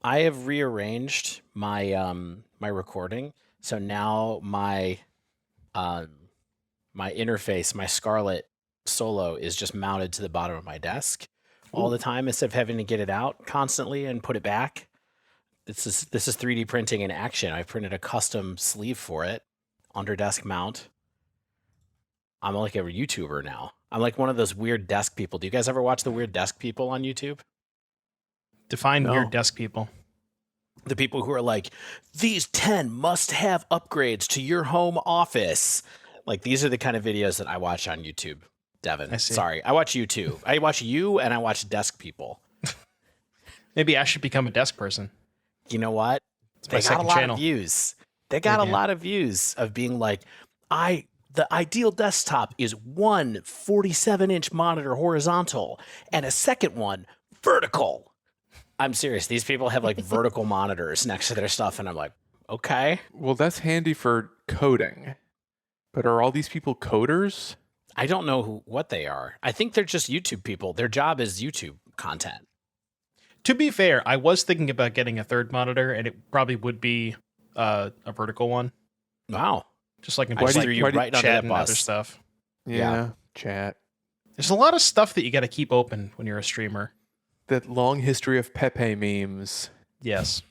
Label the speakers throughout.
Speaker 1: I have rearranged my recording, so now um my interface, my Scarlett Solo, is just mounted to the bottom of my desk all the
Speaker 2: Ooh.
Speaker 1: time instead of having to get it out constantly and put it back. This is 3D printing in action. I printed a custom sleeve for it, under desk mount. I'm like a YouTuber now. I'm like one of those weird desk people. Do you guys ever watch the weird desk people on YouTube?
Speaker 3: Define
Speaker 2: No.
Speaker 3: weird desk people.
Speaker 1: The people who are like, these 10 must-have upgrades to your home office. Like, these are the kind of videos that I watch on YouTube, Devon.
Speaker 3: I see.
Speaker 1: Sorry, I watch you too. I watch you and I watch desk people.
Speaker 3: Maybe I should become a desk person.
Speaker 1: You know what?
Speaker 3: It's my
Speaker 1: They got a
Speaker 3: second
Speaker 1: lot
Speaker 3: channel.
Speaker 1: of views. They got a
Speaker 3: do.
Speaker 1: lot of views of being like, the ideal desktop is one 47-inch monitor horizontal and a second one vertical. I'm serious. These people have like vertical monitors next to their stuff, and I'm like, okay.
Speaker 2: Well, that's handy for coding. But are all these people coders?
Speaker 1: I don't know what they are. I think they're just YouTube people. Their job is YouTube content.
Speaker 3: To be fair, I was thinking about getting a third monitor, and it probably would be a vertical one,
Speaker 1: Wow.
Speaker 3: just like in
Speaker 1: I just
Speaker 3: like
Speaker 1: threw you right under
Speaker 3: chat
Speaker 1: that
Speaker 3: and other
Speaker 1: bus.
Speaker 3: stuff.
Speaker 2: Yeah. Chat.
Speaker 3: There's a lot of stuff that you got to keep open when you're a streamer.
Speaker 2: That long history of Pepe memes.
Speaker 3: Yes.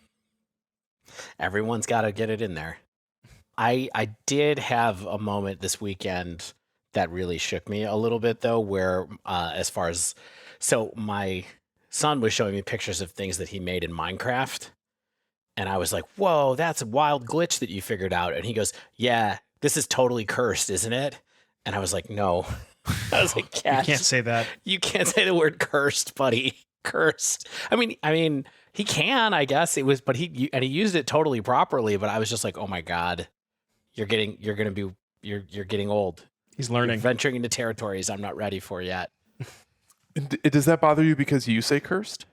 Speaker 1: Everyone's got to get it in there. I did have a moment this weekend that really shook me a little bit, though, where as far as, so my son was showing me pictures of things that he made in Minecraft, and I was like, whoa, that's a wild glitch that you figured out. And he goes, yeah, this is totally cursed, isn't it? And I was like, no. I was like,
Speaker 3: You
Speaker 1: Cash,
Speaker 3: can't say that.
Speaker 1: you can't say the word cursed, buddy. Cursed. I mean, he can, I guess it was, but he used it totally properly. But I was just like, oh my god, you're getting old.
Speaker 3: He's
Speaker 1: You're
Speaker 3: learning.
Speaker 1: venturing into territories I'm not ready for yet.
Speaker 2: And does that bother you because you say cursed?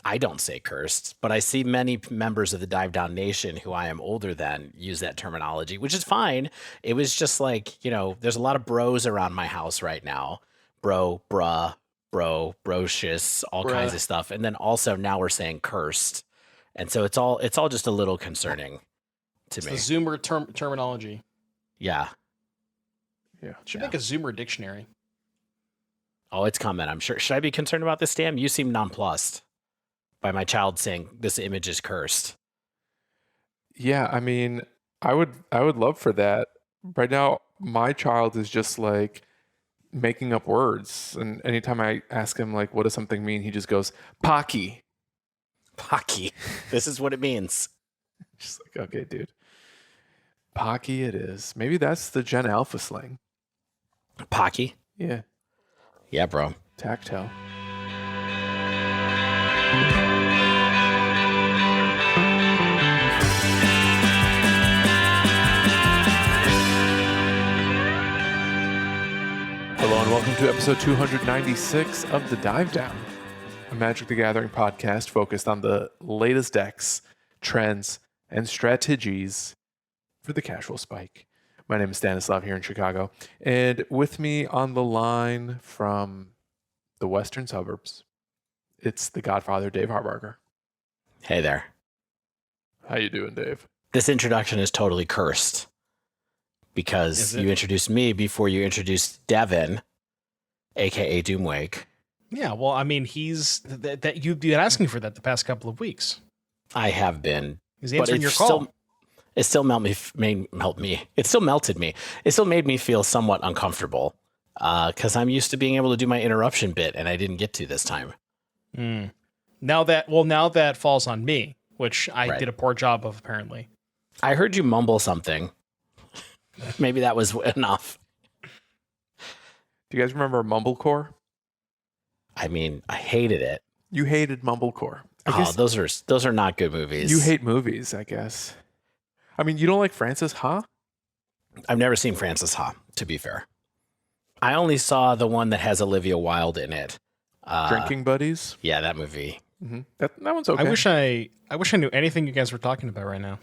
Speaker 1: I don't say cursed, but I see many members of the Dive Down Nation who I am older than use that terminology, which is fine. It was just like, there's a lot of bros around my house right now. Bro, bruh, bro, brocious, all kinds
Speaker 2: Bruh.
Speaker 1: of stuff. And then also now we're saying cursed. And so it's all just a little concerning to
Speaker 3: It's
Speaker 1: me.
Speaker 3: the Zoomer terminology.
Speaker 1: Yeah.
Speaker 2: Yeah.
Speaker 3: Should make a Zoomer dictionary.
Speaker 1: Oh, it's coming, I'm sure. Should I be concerned about this, Stam? You seem nonplussed by my child saying this image is cursed.
Speaker 2: Yeah, I mean, I would love for that. Right now, my child is just like making up words, and anytime I ask him like, what does something mean, he just goes, "Pocky."
Speaker 1: Hockey. This is what it means.
Speaker 2: Just like, okay, dude. Pocky it is. Maybe that's the Gen Alpha slang.
Speaker 1: Pocky?
Speaker 2: Yeah.
Speaker 1: Yeah, bro.
Speaker 2: Tactile. Hello and welcome to episode 296 of The Dive Down, a Magic the Gathering podcast focused on the latest decks, trends, and strategies for the casual spike. My name is Stanislav here in Chicago, and with me on the line from the western suburbs, it's the Godfather, Dave Harbarger.
Speaker 1: Hey there.
Speaker 2: How you doing, Dave?
Speaker 1: This introduction is totally cursed because
Speaker 3: Is it?
Speaker 1: you introduced me before you introduced Devon, aka Doomwake.
Speaker 3: Yeah, well, I mean, he's that you've been asking for that the past couple of weeks.
Speaker 1: I have been.
Speaker 3: He's
Speaker 1: But
Speaker 3: answering
Speaker 1: it
Speaker 3: your call.
Speaker 1: still melted me. It still melted me. It still made me feel somewhat uncomfortable because I'm used to being able to do my interruption bit, and I didn't get to this time.
Speaker 3: Mm. Now that falls on me, which I
Speaker 1: Right.
Speaker 3: did a poor job of apparently.
Speaker 1: I heard you mumble something. Maybe that was enough.
Speaker 2: Do you guys remember Mumblecore?
Speaker 1: I mean, I hated it.
Speaker 2: You hated Mumblecore. I
Speaker 1: Oh,
Speaker 2: guess
Speaker 1: those are not good movies.
Speaker 2: you hate movies, I guess. I mean, you don't like Francis Ha?
Speaker 1: I've never seen Francis Ha, to be fair. I only saw the one that has Olivia Wilde in it.
Speaker 2: Drinking Buddies?
Speaker 1: Yeah, that movie.
Speaker 2: Mm-hmm. That one's okay.
Speaker 3: I wish I knew anything you guys were talking about right now.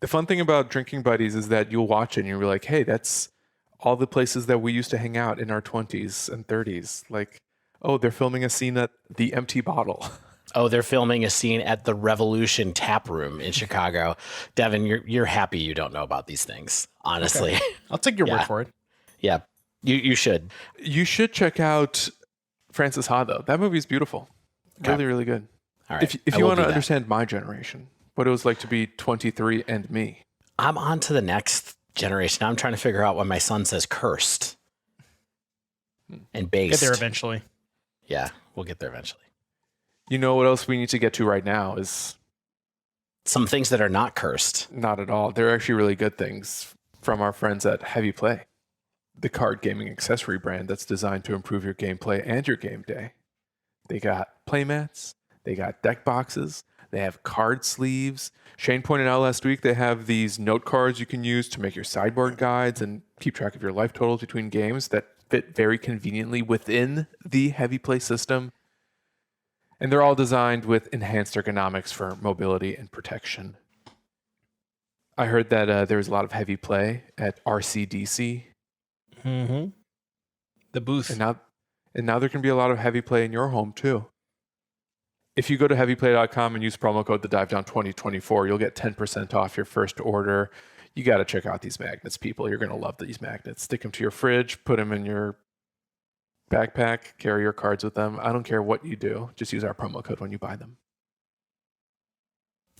Speaker 2: The fun thing about Drinking Buddies is that you'll watch it and you'll be like, hey, that's all the places that we used to hang out in our 20s and 30s. Like, oh, they're filming a scene at the Empty Bottle.
Speaker 1: Oh, they're filming a scene at the Revolution Tap Room in Chicago. Devin, you're happy you don't know about these things, honestly.
Speaker 3: Okay. I'll take your
Speaker 1: Yeah.
Speaker 3: word for it.
Speaker 1: Yeah, you should.
Speaker 2: You should check out Francis Ha, though. That movie is beautiful.
Speaker 1: Okay.
Speaker 2: Really, really good.
Speaker 1: All right.
Speaker 2: If
Speaker 1: I
Speaker 2: you
Speaker 1: will
Speaker 2: want to
Speaker 1: do that.
Speaker 2: understand my generation, what it was like to be 23 and me.
Speaker 1: I'm on to the next generation. Now I'm trying to figure out why my son says cursed and based.
Speaker 3: Get there eventually.
Speaker 1: Yeah, we'll get there eventually.
Speaker 2: You know what else we need to get to right now is
Speaker 1: Some things that are not cursed.
Speaker 2: not at all. They're actually really good things from our friends at Heavy Play, the card gaming accessory brand that's designed to improve your gameplay and your game day. They got playmats, they got deck boxes, they have card sleeves. Shane pointed out last week they have these note cards you can use to make your sideboard guides and keep track of your life totals between games that fit very conveniently within the Heavy Play system. And they're all designed with enhanced ergonomics for mobility and protection. I heard that there was a lot of Heavy Play at RCDC.
Speaker 3: Mm-hmm. The booth.
Speaker 2: And now there can be a lot of Heavy Play in your home too. If you go to heavyplay.com and use promo code TheDiveDown2024, you'll get 10% off your first order. You got to check out these magnets, people. You're going to love these magnets. Stick them to your fridge, put them in your backpack, carry your cards with them. I don't care what you do. Just use our promo code when you buy them.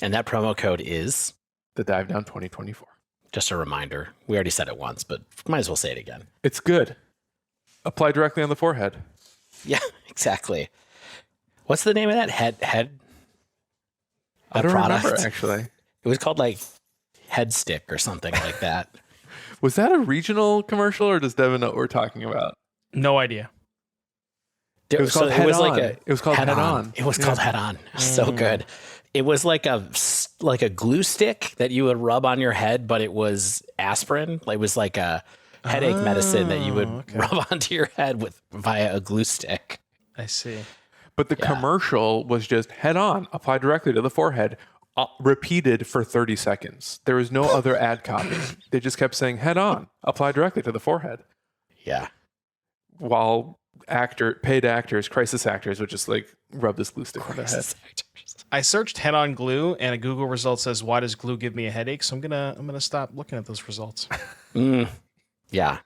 Speaker 1: And that promo code is,
Speaker 2: TheDiveDown2024.
Speaker 1: just a reminder. We already said it once, but might as well say it again.
Speaker 2: It's good. Apply directly on the forehead.
Speaker 1: Yeah, exactly. What's the name of that head?
Speaker 2: I don't remember, actually.
Speaker 1: It was called like Head Stick or something like that.
Speaker 2: Was that a regional commercial, or does Devon know what we're talking about?
Speaker 3: No idea.
Speaker 2: It was called Head On. It was called
Speaker 1: Head
Speaker 2: Head
Speaker 1: On.
Speaker 2: On.
Speaker 1: It was called Head On. So good. It was like a glue stick that you would rub on your head, but it was aspirin. It was like a headache medicine that you would rub onto your head via a glue stick.
Speaker 3: I see.
Speaker 2: But the commercial was just head on, apply directly to the forehead, repeated for 30 seconds. There was no other ad copy. They just kept saying head on, apply directly to the forehead.
Speaker 1: Yeah.
Speaker 2: While paid actors, crisis actors would just like rub this glue stick on their head.
Speaker 3: I searched head on glue and a Google result says, why does glue give me a headache? So I'm gonna stop looking at those results.
Speaker 1: Yeah.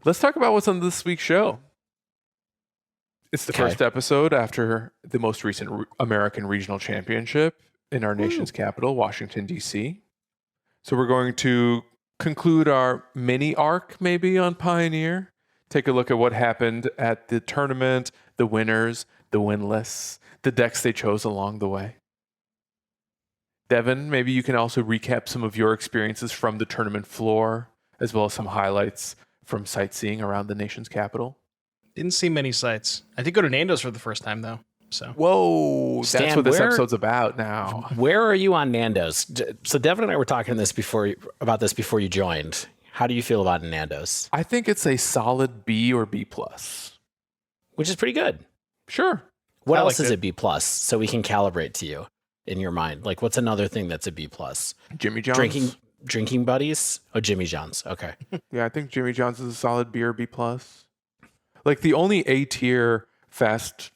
Speaker 2: Let's talk about what's on this week's show. It's the first episode after the most recent American Regional Championship in our nation's capital, Washington, D.C. So we're going to conclude our mini arc maybe on Pioneer, take a look at what happened at the tournament, the winners, the winless, the decks they chose along the way. Devon, maybe you can also recap some of your experiences from the tournament floor, as well as some highlights from sightseeing around the nation's capital.
Speaker 3: Didn't see many sites. I did go to Nando's for the first time though. So
Speaker 2: Whoa,
Speaker 1: Stan,
Speaker 2: that's what this episode's about now.
Speaker 1: Where are you on Nando's? So Devin and I were talking about this before you joined. How do you feel about Nando's?
Speaker 2: I think it's a solid B or B plus.
Speaker 1: Which is pretty good.
Speaker 2: Sure.
Speaker 1: What
Speaker 3: I
Speaker 1: else
Speaker 3: liked
Speaker 1: is
Speaker 3: it.
Speaker 1: a B plus so we can calibrate to you in your mind? Like what's another thing that's a B plus?
Speaker 2: Jimmy John's.
Speaker 1: Drinking buddies? Oh, Jimmy John's. Okay.
Speaker 2: Yeah, I think Jimmy John's is a solid B or B plus. Like the only A tier fast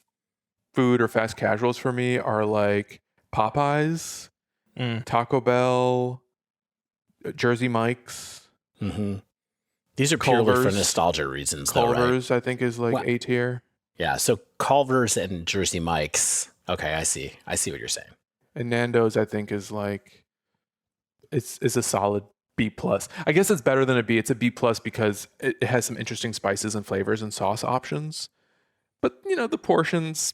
Speaker 2: food or fast casuals for me are like Popeyes, Taco Bell, Jersey Mike's.
Speaker 1: Mm-hmm. These are purely for
Speaker 2: Culver's.
Speaker 1: nostalgia reasons, though, right?
Speaker 2: Culver's, I think, is like
Speaker 1: What?
Speaker 2: A tier.
Speaker 1: Yeah. So Culver's and Jersey Mike's. Okay, I see. I see what you're saying.
Speaker 2: And Nando's, I think, is like it's a solid B plus. I guess it's better than a B. It's a B plus because it has some interesting spices and flavors and sauce options. But you know, the portions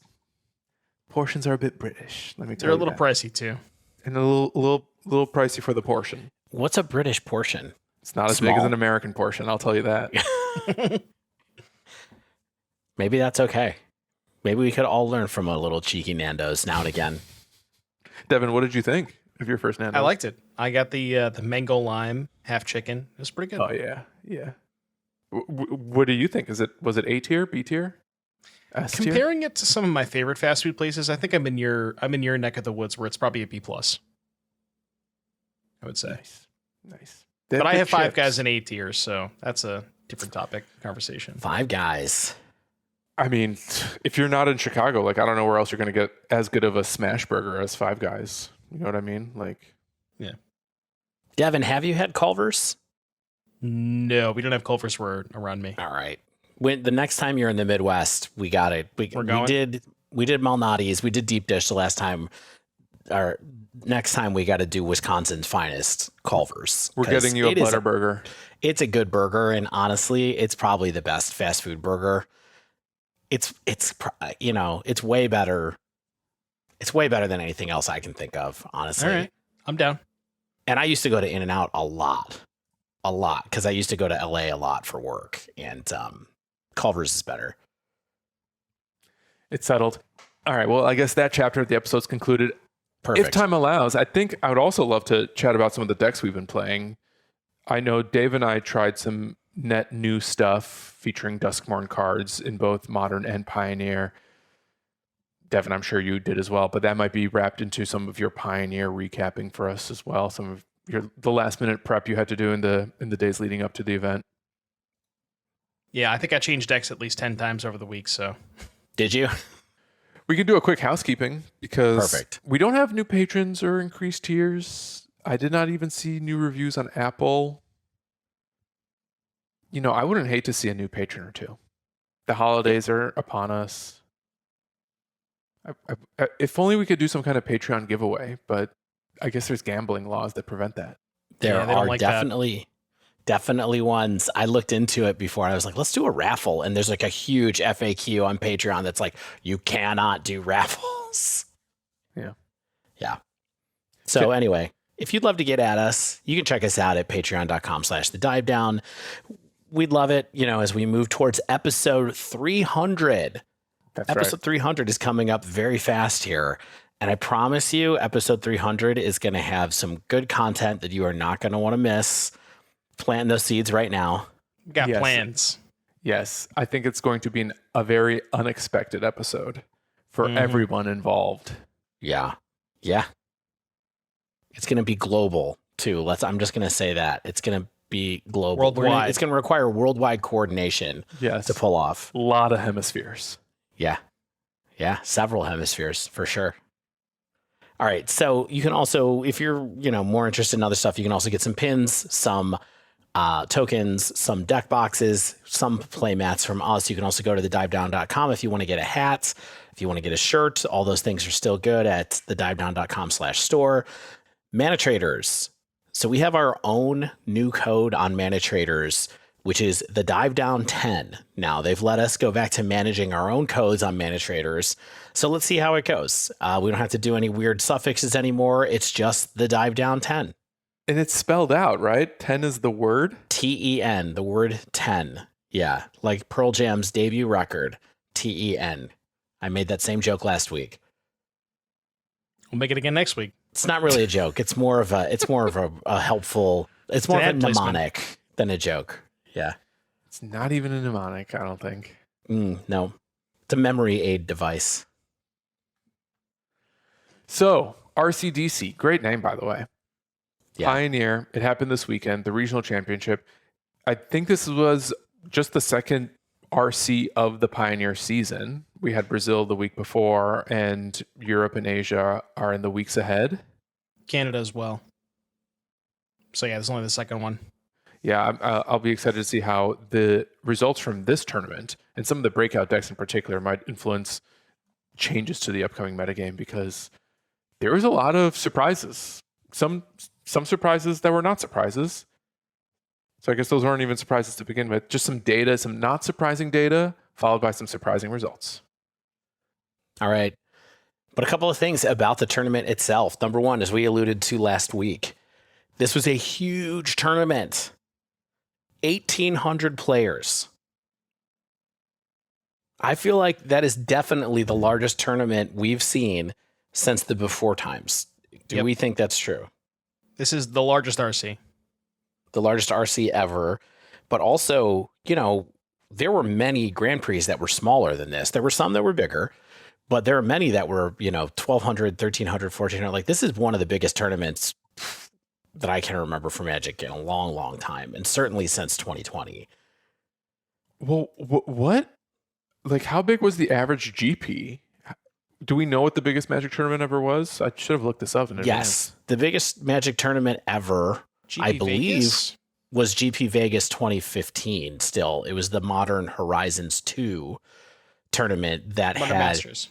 Speaker 2: are a bit British. Let me tell
Speaker 3: they're
Speaker 2: you,
Speaker 3: a little pricey too.
Speaker 2: and a little pricey for the portion.
Speaker 1: What's a British portion?
Speaker 2: It's not as big as
Speaker 1: Small.
Speaker 2: an American portion. I'll tell you that.
Speaker 1: Maybe that's okay. Maybe we could all learn from a little cheeky Nando's now and again.
Speaker 2: Devin, what did you think of your first Nando's?
Speaker 3: I liked it. I got the mango lime half chicken. It was pretty good.
Speaker 2: Oh yeah. What do you think? Was it A tier, B tier, S tier?
Speaker 3: Comparing it to some of my favorite fast food places, I think I'm in your neck of the woods where it's probably a B plus. I would say.
Speaker 2: Nice.
Speaker 3: But I have Five Guys in A tier, so that's a different topic conversation.
Speaker 1: Five Guys.
Speaker 2: I mean, if you're not in Chicago, like I don't know where else you're going to get as good of a smash burger as Five Guys. You know what I mean? Like,
Speaker 3: Yeah.
Speaker 1: Devon, have you had Culver's?
Speaker 3: No, we don't have Culver's around me.
Speaker 1: All right. When the next time you're in the Midwest, we got it. We
Speaker 3: going?
Speaker 1: we did Malnati's. We did deep dish the last time. Our next time we got to do Wisconsin's finest Culver's.
Speaker 2: we're getting you a butter burger.
Speaker 1: It's a good burger, and honestly, it's probably the best fast food burger. It's way better. It's way better than anything else I can think of, honestly.
Speaker 3: All right. I'm down.
Speaker 1: And I used to go to In-N-Out a lot, because I used to go to LA a lot for work, and Culver's is better.
Speaker 2: It's settled. All right. Well, I guess that chapter of the episode's concluded.
Speaker 1: Perfect.
Speaker 2: If time allows, I think I would also love to chat about some of the decks we've been playing. I know Dave and I tried some net new stuff featuring Duskmourn cards in both Modern and Pioneer. Devin, I'm sure you did as well, but that might be wrapped into some of your Pioneer recapping for us as well. Some of the last minute prep you had to do in the days leading up to the event.
Speaker 3: Yeah, I think I changed decks at least 10 times over the week. So,
Speaker 1: Did you?
Speaker 2: We can do a quick housekeeping because
Speaker 1: Perfect.
Speaker 2: we don't have new patrons or increased tiers. I did not even see new reviews on Apple. You know, I wouldn't hate to see a new patron or two. The holidays are upon us. If only we could do some kind of Patreon giveaway, but I guess there's gambling laws that prevent that.
Speaker 1: There
Speaker 3: Yeah, they don't
Speaker 1: are
Speaker 3: like
Speaker 1: definitely ones. I looked into it before. I was like, let's do a raffle. And there's like a huge FAQ on Patreon that's like, you cannot do raffles.
Speaker 2: Yeah.
Speaker 1: Yeah. So anyway, if you'd love to get at us, you can check us out at patreon.com/thedivedown. We'd love it, as we move towards episode 300.
Speaker 2: That's
Speaker 1: Episode
Speaker 2: right.
Speaker 1: 300 is coming up very fast here. And I promise you, episode 300 is going to have some good content that you are not going to want to miss. Plant those seeds right now.
Speaker 3: we got
Speaker 2: Yes.
Speaker 3: plans.
Speaker 2: Yes, I think it's going to be a very unexpected episode for everyone involved.
Speaker 1: Yeah. Yeah. It's going to be global too. I'm just going to say that. It's going to be global.
Speaker 3: Worldwide.
Speaker 1: It's going to require worldwide coordination
Speaker 2: Yes.
Speaker 1: to pull off.
Speaker 2: A lot of hemispheres.
Speaker 1: Yeah. Yeah. Several hemispheres for sure. All right. So you can also, if you're, more interested in other stuff, you can also get some pins, some tokens, some deck boxes, some play mats from us. You can also go to thedivedown.com if you want to get a hat, if you want to get a shirt. All those things are still good at thedivedown.com/store. Mana Traders. So we have our own new code on Mana Traders, which is the Dive Down 10. Now they've let us go back to managing our own codes on Mana Traders. So let's see how it goes. We don't have to do any weird suffixes anymore. It's just the Dive Down 10.
Speaker 2: And it's spelled out, right? 10 is the word?
Speaker 1: TEN, the word 10. Yeah, like Pearl Jam's debut record, TEN. I made that same joke last week.
Speaker 3: We'll make it again next week.
Speaker 1: It's not really a joke. It's more of a helpful, it's more of a
Speaker 3: ad placement.
Speaker 1: mnemonic than a joke. Yeah.
Speaker 2: It's not even a mnemonic, I don't think.
Speaker 1: No, it's a memory aid device.
Speaker 2: So, RCDC, great name, by the way.
Speaker 1: Yeah.
Speaker 2: Pioneer, it happened this weekend, the regional championship. I think this was just the second RC of the Pioneer season. We had Brazil the week before, and Europe and Asia are in the weeks ahead.
Speaker 3: Canada as well. So yeah, this is only the second one.
Speaker 2: Yeah, I'll be excited to see how the results from this tournament and some of the breakout decks in particular might influence changes to the upcoming metagame, because there was a lot of surprises. Some surprises that were not surprises. So I guess those weren't even surprises to begin with. Just some data, some not surprising data, followed by some surprising results.
Speaker 1: All right. But a couple of things about the tournament itself. Number one, as we alluded to last week, this was a huge tournament. 1,800 players. I feel like that is definitely the largest tournament we've seen since the before times. Do we think that's true?
Speaker 3: This is the largest RC.
Speaker 1: The largest RC ever. But also, there were many Grand Prix that were smaller than this. There were some that were bigger, but there are many that were, 1,200, 1,300, 1,400. Like, this is one of the biggest tournaments that I can remember for Magic in a long, long time, and certainly since 2020.
Speaker 2: Well, what? like how big was the average GP? Do we know what the biggest Magic tournament ever was? I should have looked this up in advance.
Speaker 1: Yes, the biggest Magic tournament ever, I
Speaker 3: GP
Speaker 1: believe,
Speaker 3: Vegas?
Speaker 1: was GP Vegas 2015. Still, it was the Modern Horizons 2 tournament that
Speaker 3: Modern
Speaker 1: had.
Speaker 3: Masters.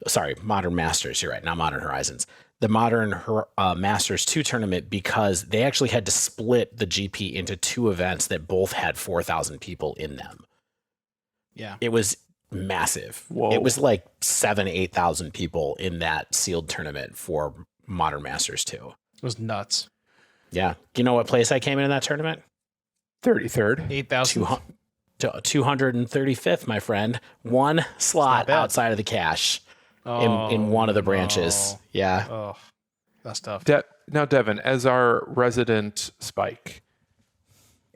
Speaker 1: Sorry, Modern Masters. You're right, not Modern Horizons. The Modern Masters 2 tournament, because they actually had to split the GP into two events that both had 4,000 people in them.
Speaker 3: Yeah.
Speaker 1: It was massive.
Speaker 2: Whoa.
Speaker 1: It was like 8,000 people in that sealed tournament for Modern Masters 2.
Speaker 3: It was nuts.
Speaker 1: Yeah. Do you know what place I came in that tournament?
Speaker 2: 33rd.
Speaker 3: 8,000.
Speaker 1: 235th, my friend. One slot
Speaker 3: bad.
Speaker 1: outside of the cash in one of the branches.
Speaker 3: no.
Speaker 1: Yeah.
Speaker 3: Oh, that's tough.
Speaker 2: Now, Devon, as our resident Spike,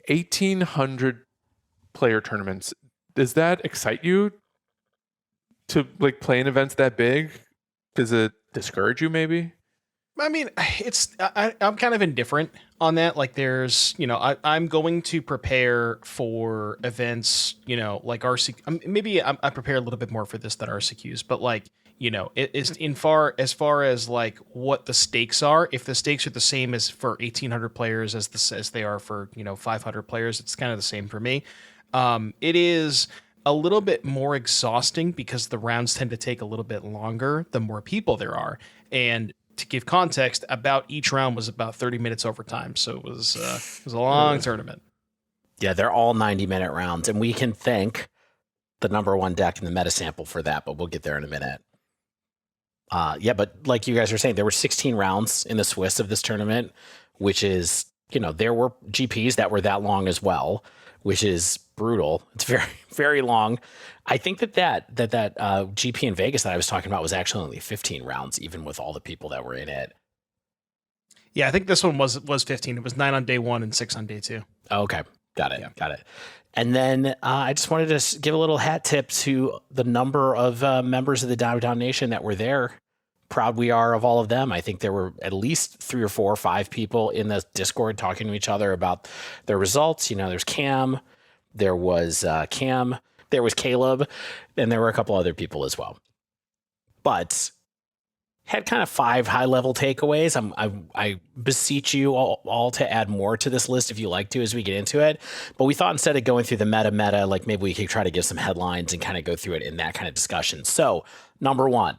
Speaker 2: 1,800 player tournaments, does that excite you to like play in events that big? Does it discourage you maybe?
Speaker 3: I mean, I'm kind of indifferent on that. Like there's, I'm going to prepare for events, like RC. Maybe I prepare a little bit more for this than RCQs, but like, it is as far as like what the stakes are. If the stakes are the same as for 1,800 players as they are for 500 players, it's kind of the same for me. It is a little bit more exhausting because the rounds tend to take a little bit longer the more people there are. And to give context, about each round was about 30 minutes overtime. So it was a long tournament.
Speaker 1: Yeah, they're all 90-minute rounds, and we can thank the number one deck in the meta sample for that, but we'll get there in a minute. Yeah, but like you guys were saying, there were 16 rounds in the Swiss of this tournament, which is, there were GPs that were that long as well, which is brutal. It's very, very long. I think that GP in Vegas that I was talking about was actually only 15 rounds, even with all the people that were in it.
Speaker 3: Yeah, I think this one was 15. It was 9 on day 1 and 6 on day 2.
Speaker 1: Oh, okay. Got it.
Speaker 3: Yeah.
Speaker 1: Got it. And then I just wanted to give a little hat tip to the number of members of the Dive Down Nation that were there. Proud we are of all of them. I think there were at least 3 or 4 or 5 people in the Discord talking to each other about their results. There's Cam, there was Cam, there was Caleb, and there were a couple other people as well. But had kind of 5 high-level takeaways. I beseech you all to add more to this list if you like to as we get into it. But we thought instead of going through the meta, like maybe we could try to give some headlines and kind of go through it in that kind of discussion. So, number 1,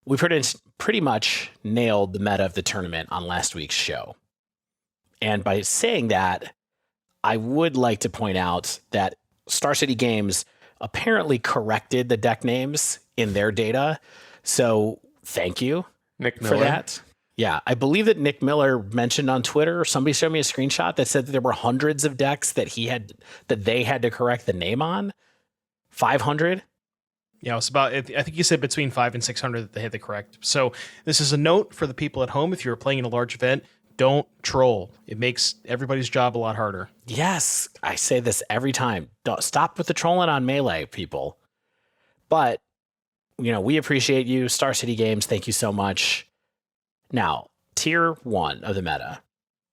Speaker 1: we pretty much nailed the meta of the tournament on last week's show. And by saying that, I would like to point out that Star City Games apparently corrected the deck names in their data. So thank you,
Speaker 2: Nick Miller.
Speaker 1: for that. Yeah, I believe that Nick Miller mentioned on Twitter, or somebody showed me a screenshot that said that there were hundreds of decks that they had to correct the name on. 500.
Speaker 3: Yeah, it's about, I think you said between 500 and 600 that they had to correct. So this is a note for the people at home. If you're playing in a large event, don't troll. It makes everybody's job a lot harder.
Speaker 1: Yes, I say this every time. Don't stop with the trolling on Melee, people. But, we appreciate you. Star City Games, thank you so much. Now, tier 1 of the meta,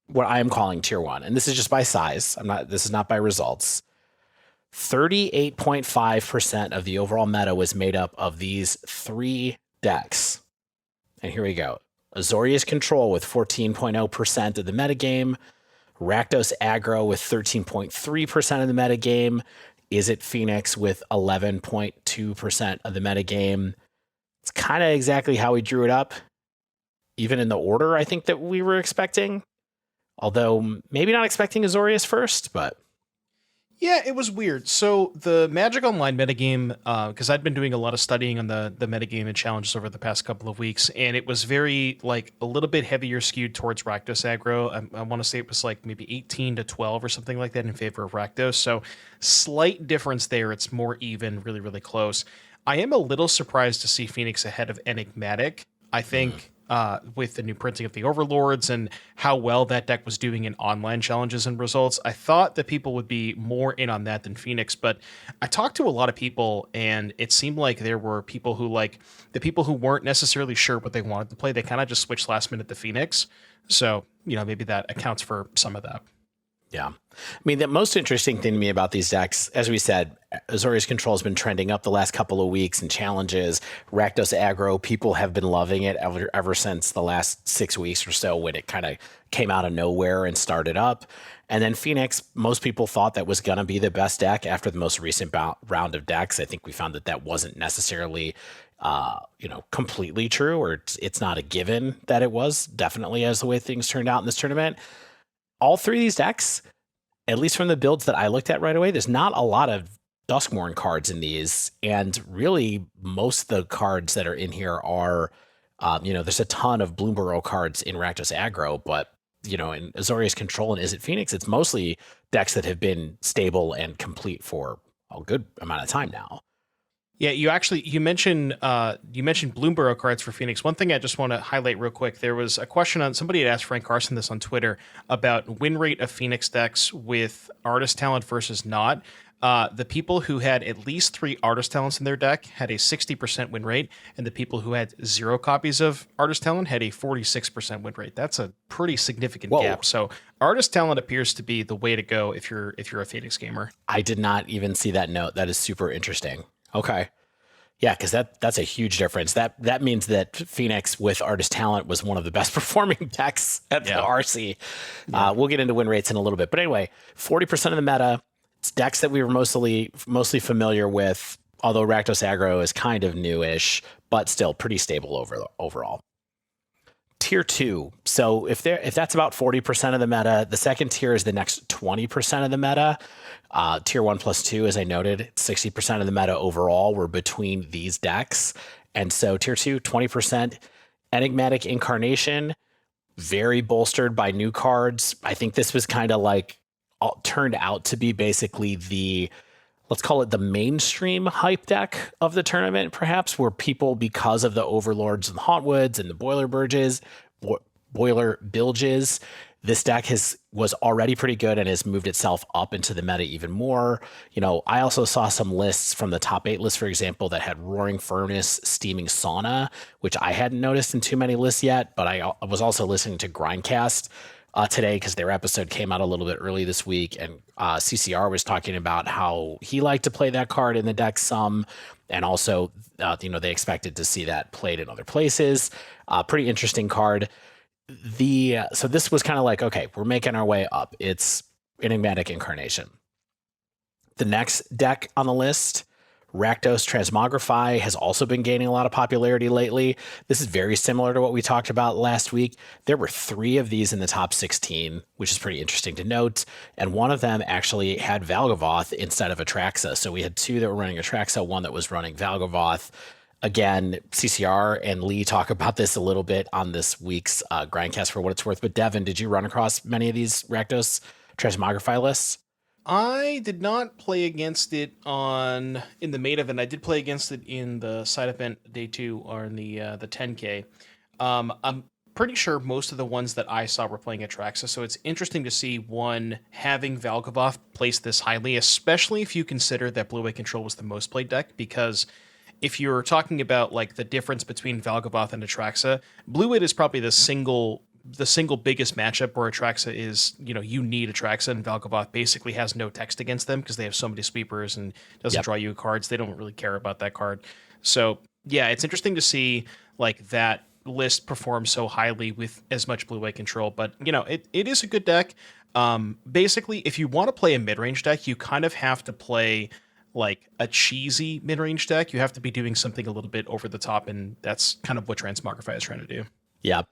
Speaker 1: what I am calling tier 1, and this is just by size. This is not by results. 38.5% of the overall meta was made up of these 3 decks. And here we go. Azorius Control with 14.0% of the metagame. Rakdos Aggro with 13.3% of the metagame. Is It Phoenix with 11.2% of the metagame. It's kind of exactly how we drew it up. Even in the order I think that we were expecting. Although maybe not expecting Azorius first, but...
Speaker 3: Yeah, it was weird. So the Magic Online metagame, because I'd been doing a lot of studying on the metagame and challenges over the past couple of weeks, and it was very, like, a little bit heavier skewed towards Rakdos aggro. I want to say it was like maybe 18 to 12 or something like that in favor of Rakdos. So slight difference there. It's more even, really, really close. I am a little surprised to see Phoenix ahead of Enigmatic. I think... with the new printing of the Overlords and how well that deck was doing in online challenges and results, I thought that people would be more in on that than Phoenix. But I talked to a lot of people, and it seemed like there were people who, like, the people who weren't necessarily sure what they wanted to play, they kind of just switched last minute to Phoenix. So, maybe that accounts for some of that.
Speaker 1: Yeah. I mean, the most interesting thing to me about these decks, as we said, Azorius Control has been trending up the last couple of weeks in challenges. Rakdos Aggro, people have been loving it ever since the last 6 weeks or so when it kind of came out of nowhere and started up. And then Phoenix, most people thought that was going to be the best deck after the most recent round of decks. I think we found that that wasn't necessarily completely true, or it's not a given that it was, definitely as the way things turned out in this tournament. All three of these decks, at least from the builds that I looked at right away, there's not a lot of Duskmourn cards in these. And really, most of the cards that are in here are, there's a ton of Bloomburrow cards in Rakdos Aggro, but, in Azorius Control and Is It Phoenix, it's mostly decks that have been stable and complete for a good amount of time now.
Speaker 3: Yeah, you mentioned Bloomburrow cards for Phoenix. One thing I just want to highlight real quick, there was a question on, somebody had asked Frank Carson this on Twitter about win rate of Phoenix decks with artist talent versus not. The people who had at least 3 artist talents in their deck had a 60% win rate, and the people who had 0 copies of artist talent had a 46% win rate. That's a pretty significant gap. So artist talent appears to be the way to go if you're a Phoenix gamer.
Speaker 1: I did not even see that note. That is super interesting. Okay. Yeah, because that's a huge difference. That means that Phoenix with artist talent was one of the best performing decks at the RC. Yeah. We'll get into win rates in a little bit. But anyway, 40% of the meta, it's decks that we were mostly familiar with, although Rakdos Aggro is kind of newish, but still pretty stable overall. Tier 2. So if that's about 40% of the meta, the second tier is the next 20% of the meta. Tier 1 plus 2, as I noted, 60% of the meta overall were between these decks. And so tier 2, 20%. Enigmatic Incarnation, very bolstered by new cards. I think this was kind of like turned out to be basically let's call it the mainstream hype deck of the tournament, perhaps, where people, because of the Overlords and the Hauntwoods and the Boiler Bilges, this deck was already pretty good and has moved itself up into the meta even more. I also saw some lists from the top 8 list, for example, that had Roaring Furnace, Steaming Sauna, which I hadn't noticed in too many lists yet, but I was also listening to Grindcast today because their episode came out a little bit early this week, and CCR was talking about how he liked to play that card in the deck some, and also they expected to see that played in other places. Pretty interesting card. So this was kind of like, okay, we're making our way up. It's Enigmatic Incarnation. The next deck on the list, Rakdos Transmogrify, has also been gaining a lot of popularity lately. This is very similar to what we talked about last week. There were 3 of these in the top 16, which is pretty interesting to note. And one of them actually had Valgavoth instead of Atraxa. So we had 2 that were running Atraxa, 1 that was running Valgavoth. Again, CCR and Lee talk about this a little bit on this week's Grindcast for what it's worth. But Devon, did you run across many of these Rakdos Transmogrify lists?
Speaker 3: I did not play against it in the main event. I did play against it in the side event day 2 or in the 10K. I'm pretty sure most of the ones that I saw were playing Atraxa, so it's interesting to see one having Valgavoth placed this highly, especially if you consider that Blue-White Control was the most played deck, because if you're talking about like the difference between Valgavoth and Atraxa, Blue-White is probably the single biggest matchup where Atraxa is, you need Atraxa, and Valgavoth basically has no text against them because they have so many sweepers and doesn't draw you cards. They don't really care about that card. So yeah, it's interesting to see like that list perform so highly with as much Blue-White Control, but it is a good deck. Basically, if you want to play a mid-range deck, you kind of have to play like a cheesy mid-range deck. You have to be doing something a little bit over the top, and that's kind of what Transmogrify is trying to do.
Speaker 1: Yeah.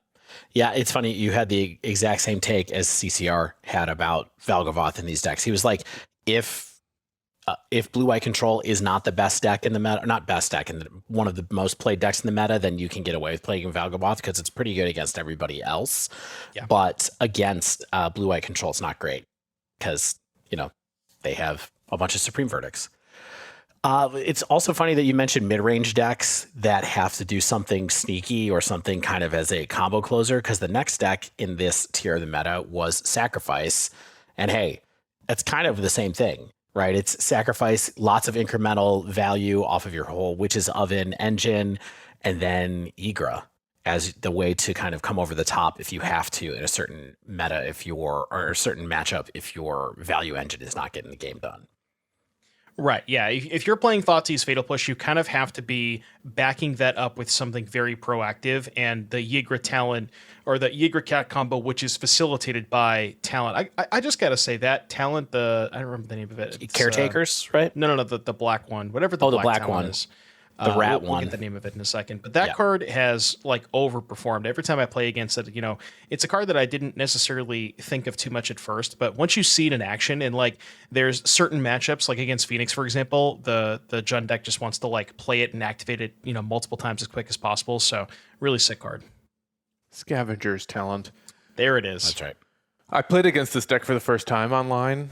Speaker 1: Yeah, it's funny. You had the exact same take as CCR had about Valgavoth in these decks. He was like, if Blue-White Control is not the best deck in the meta, or not best deck, and one of the most played decks in the meta, then you can get away with playing Valgavoth because it's pretty good against everybody else. Yeah. But against Blue-White Control, it's not great because, they have a bunch of Supreme Verdicts. It's also funny that you mentioned mid-range decks that have to do something sneaky or something kind of as a combo closer, because the next deck in this tier of the meta was Sacrifice. And hey, it's kind of the same thing, right? It's Sacrifice, lots of incremental value off of your whole Witch's Oven engine, and then Igra. as the way to kind of come over the top if you have to in a certain meta or a certain matchup if your value engine is not getting the game done.
Speaker 3: Right, yeah. If you're playing Thoughtseize Fatal Push, you kind of have to be backing that up with something very proactive, and the Yigra talent, or the Yigra Cat combo, which is facilitated by talent. I just gotta say that talent, I don't remember the name of it. It's,
Speaker 1: Caretakers, right?
Speaker 3: No, the black one. Whatever the black talent
Speaker 1: one.
Speaker 3: is.
Speaker 1: The rat
Speaker 3: we'll
Speaker 1: one.
Speaker 3: get the name of it in a second. But that card has like overperformed. Every time I play against it, it's a card that I didn't necessarily think of too much at first. But once you see it in action, and like there's certain matchups, like against Phoenix, for example, the Jund deck just wants to like play it and activate it, multiple times as quick as possible. So really sick card.
Speaker 2: Scavenger's talent.
Speaker 3: There it is.
Speaker 1: That's right.
Speaker 2: I played against this deck for the first time online,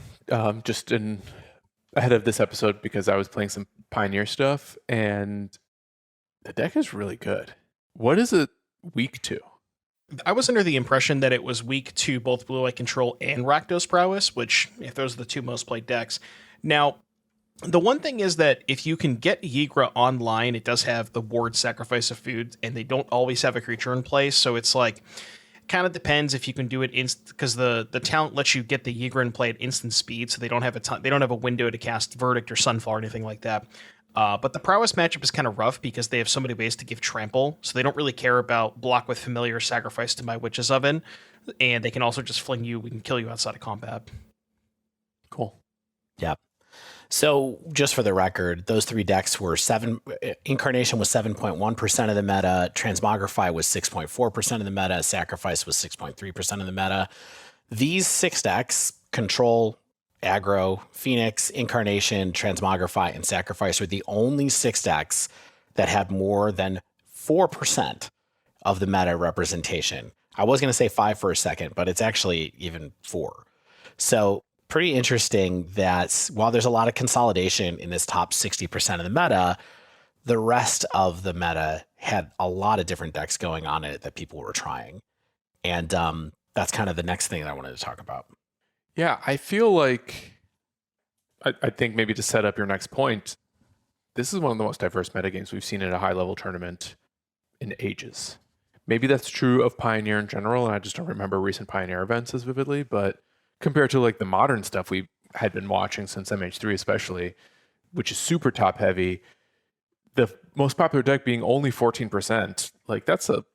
Speaker 2: ahead of this episode because I was playing some Pioneer stuff, and the deck is really good. What is it weak to?
Speaker 3: I was under the impression that it was weak to both Blue-White Control and Rakdos Prowess, which, if those are the two most played decks. Now, the one thing is that if you can get Yigra online, it does have the ward Sacrifice of Food, and they don't always have a creature in play, so it's like, kind of depends if you can do it because the talent lets you get the Yigra in play at instant speed, so they don't have a window to cast Verdict or Sunfall or anything like that. But the Prowess matchup is kind of rough because they have so many ways to give Trample, so they don't really care about block with Familiar, Sacrifice to my Witch's Oven, and they can also just fling you, we can kill you outside of combat.
Speaker 2: Cool.
Speaker 1: Yeah. So just for the record, those three decks were Incarnation was 7.1% of the meta, Transmogrify was 6.4% of the meta, Sacrifice was 6.3% of the meta. These 6 decks, Control, Aggro, Phoenix, Incarnation, Transmogrify, and Sacrifice, are the only 6 decks that had more than 4% of the meta representation. I was going to say 5 for a second, but it's actually even 4. So pretty interesting that while there's a lot of consolidation in this top 60% of the meta, the rest of the meta had a lot of different decks going on in it that people were trying. And that's kind of the next thing that I wanted to talk about.
Speaker 2: Yeah, I feel like, I think maybe to set up your next point, this is one of the most diverse metagames we've seen in a high-level tournament in ages. Maybe that's true of Pioneer in general, and I just don't remember recent Pioneer events as vividly, but compared to like the modern stuff we had been watching since MH3 especially, which is super top heavy, the most popular deck being only 14%, like that's a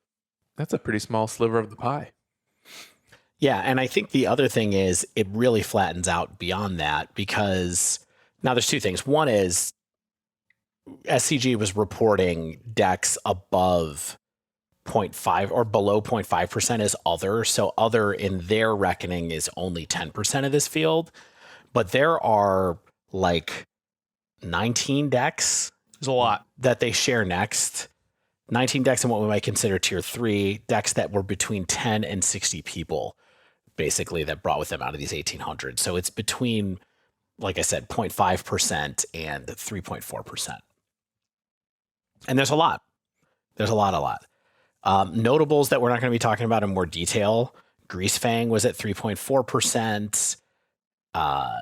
Speaker 2: pretty small sliver of the pie.
Speaker 1: Yeah, and I think the other thing is it really flattens out beyond that because now there's 2 things. One is SCG was reporting decks above 0.5 or below 0.5% is other. So other in their reckoning is only 10% of this field. But there are like 19 decks.
Speaker 3: There's a lot
Speaker 1: that they share next. 19 decks in what we might consider tier 3, decks that were between 10 and 60 people, basically, that brought with them out of these 1800s. So it's between, like I said, 0.5% and 3.4%. And there's a lot. There's a lot. Notables that we're not going to be talking about in more detail. Greasefang was at 3.4%.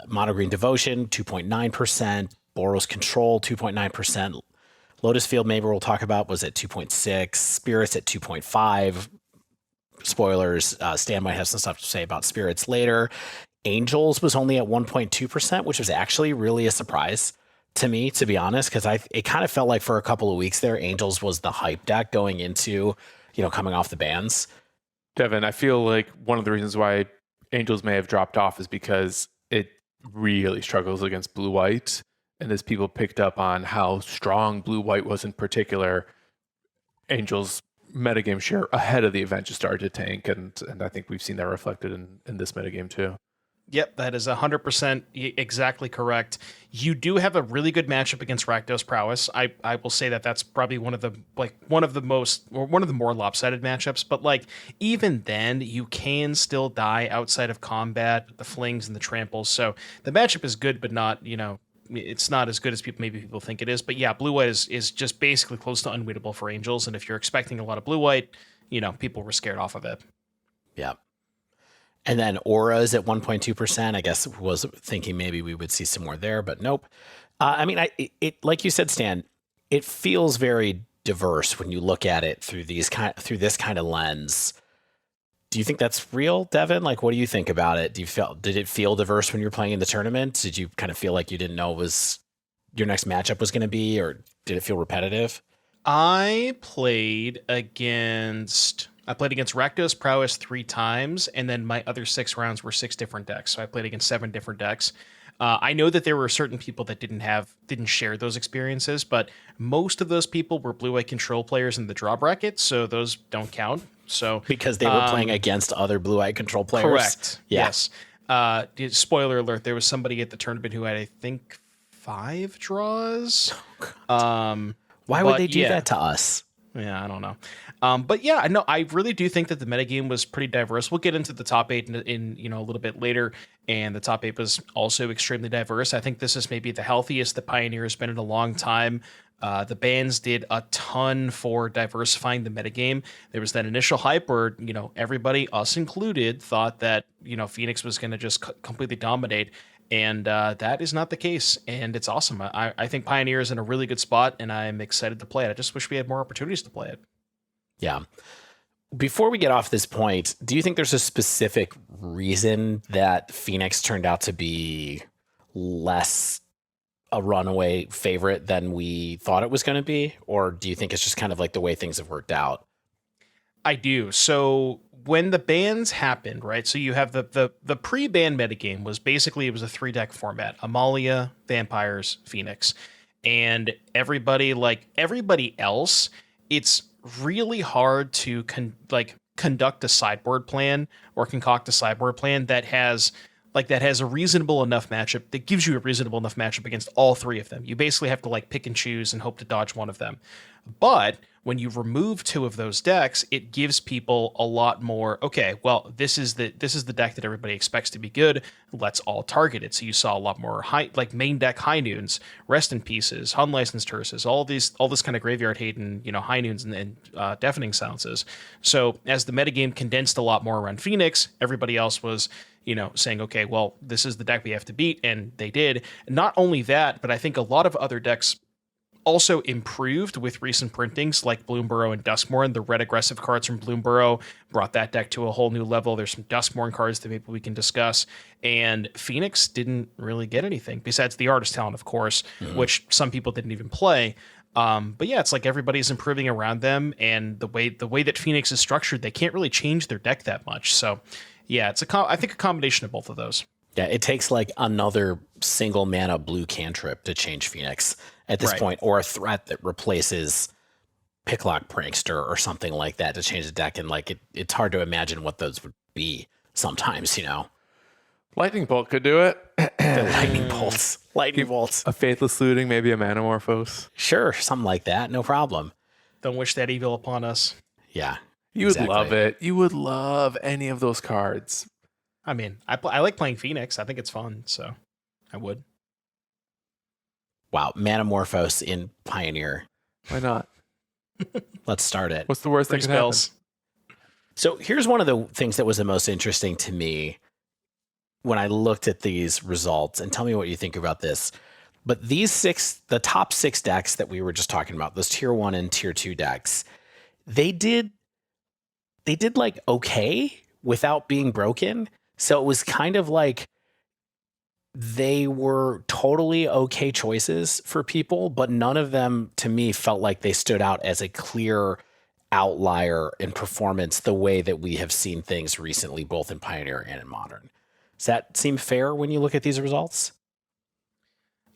Speaker 1: Mono Green Devotion, 2.9%. Boros Control, 2.9%. Lotus Field, maybe we'll talk about, was at 2.6. Spirits at 2.5. Spoilers, Stan might have some stuff to say about Spirits later. Angels was only at 1.2%, which was actually really a surprise to me, to be honest, because it kind of felt like for a couple of weeks there, Angels was the hype deck going into, coming off the bans.
Speaker 2: Devon, I feel like one of the reasons why Angels may have dropped off is because it really struggles against blue-white. And as people picked up on how strong blue-white was in particular, Angels' metagame share ahead of the event just started to tank. And I think we've seen that reflected in this metagame too.
Speaker 3: Yep, that is 100% exactly correct. You do have a really good matchup against Rakdos Prowess. I will say that that's probably one of the more lopsided matchups. But even then, you can still die outside of combat, the flings and the tramples. So the matchup is good, but not it's not as good as people think it is. But yeah, blue white is just basically close to unwinnable for Angels. And if you're expecting a lot of blue white, people were scared off of it.
Speaker 1: Yeah. And then Auras at 1.2%, I guess was thinking maybe we would see some more there, but nope. It like you said, Stan, it feels very diverse when you look at it through this kind of lens. Do you think that's real, Devon? Like, what do you think about it? Did it feel diverse when you were playing in the tournament? Did you kind of feel like you didn't know was your next matchup was going to be, or did it feel repetitive?
Speaker 3: I played against Rakdos Prowess 3 times, and then my other 6 rounds were 6 different decks. So I played against 7 different decks. I know that there were certain people that didn't share those experiences, but most of those people were blue-white control players in the draw bracket, so those don't count. So
Speaker 1: Because they were playing against other blue-eye control players?
Speaker 3: Correct.
Speaker 1: Yeah.
Speaker 3: Yes. Spoiler alert, there was somebody at the tournament who had, I think, 5 draws.
Speaker 1: Why would they do that to us?
Speaker 3: Yeah, I don't know. But yeah, no, I really do think that the metagame was pretty diverse. We'll get into the top 8 in a little bit later, and the top 8 was also extremely diverse. I think this is maybe the healthiest the Pioneer has been in a long time. The bans did a ton for diversifying the metagame. There was that initial hype where, everybody, us included, thought that, Phoenix was going to just completely dominate. And that is not the case. And it's awesome. I think Pioneer is in a really good spot, and I'm excited to play it. I just wish we had more opportunities to play it.
Speaker 1: Yeah. Before we get off this point, do you think there's a specific reason that Phoenix turned out to be less a runaway favorite than we thought it was going to be? Or do you think it's just kind of like the way things have worked out?
Speaker 3: I do. So when the bans happened, right? So you have the pre-ban metagame was basically, it was a 3-deck format: Amalia, Vampires, Phoenix. And everybody else, it's really hard to conduct a sideboard plan or concoct a sideboard plan that has a reasonable enough matchup, that gives you a reasonable enough matchup against all 3 of them. You basically have to pick and choose and hope to dodge one of them. But when you remove 2 of those decks, it gives people a lot more, okay, well, this is the deck that everybody expects to be good. Let's all target it. So you saw a lot more main deck High Noons, Rest in Pieces, Unlicensed Hearses, all this kind of graveyard hate and High Noons and Deafening Silences. So as the metagame condensed a lot more around Phoenix, everybody else was saying, okay, well, this is the deck we have to beat, and they did. Not only that, but I think a lot of other decks also improved with recent printings like Bloomburrow and Duskmourn. The red aggressive cards from Bloomburrow brought that deck to a whole new level. There's some Duskmourn cards that maybe we can discuss. And Phoenix didn't really get anything besides the artist talent, of course, which some people didn't even play. But yeah, it's like everybody's improving around them, and the way that Phoenix is structured, they can't really change their deck that much. So yeah, I think a combination of both of those.
Speaker 1: Yeah, it takes another single mana blue cantrip to change Phoenix at this point, or a threat that replaces Picklock Prankster or something like that to change the deck. And it's hard to imagine what those would be sometimes,
Speaker 2: Lightning Bolt could do it.
Speaker 1: The lightning bolts.
Speaker 2: A Faithless Looting, maybe a Manamorphose.
Speaker 1: Sure, something like that. No problem.
Speaker 3: Don't wish that evil upon us.
Speaker 1: Yeah.
Speaker 2: You would love it. You would love any of those cards.
Speaker 3: I mean, I like playing Phoenix. I think it's fun, so I would.
Speaker 1: Wow, Manamorphose in Pioneer.
Speaker 2: Why not?
Speaker 1: Let's start it.
Speaker 2: What's the worst that could happen?
Speaker 1: So here's one of the things that was the most interesting to me when I looked at these results, and tell me what you think about this. But the top 6 decks that we were just talking about, those tier 1 and tier 2 decks, they did okay without being broken. So it was kind of like they were totally okay choices for people, but none of them, to me, felt like they stood out as a clear outlier in performance the way that we have seen things recently, both in Pioneer and in Modern. Does that seem fair when you look at these results?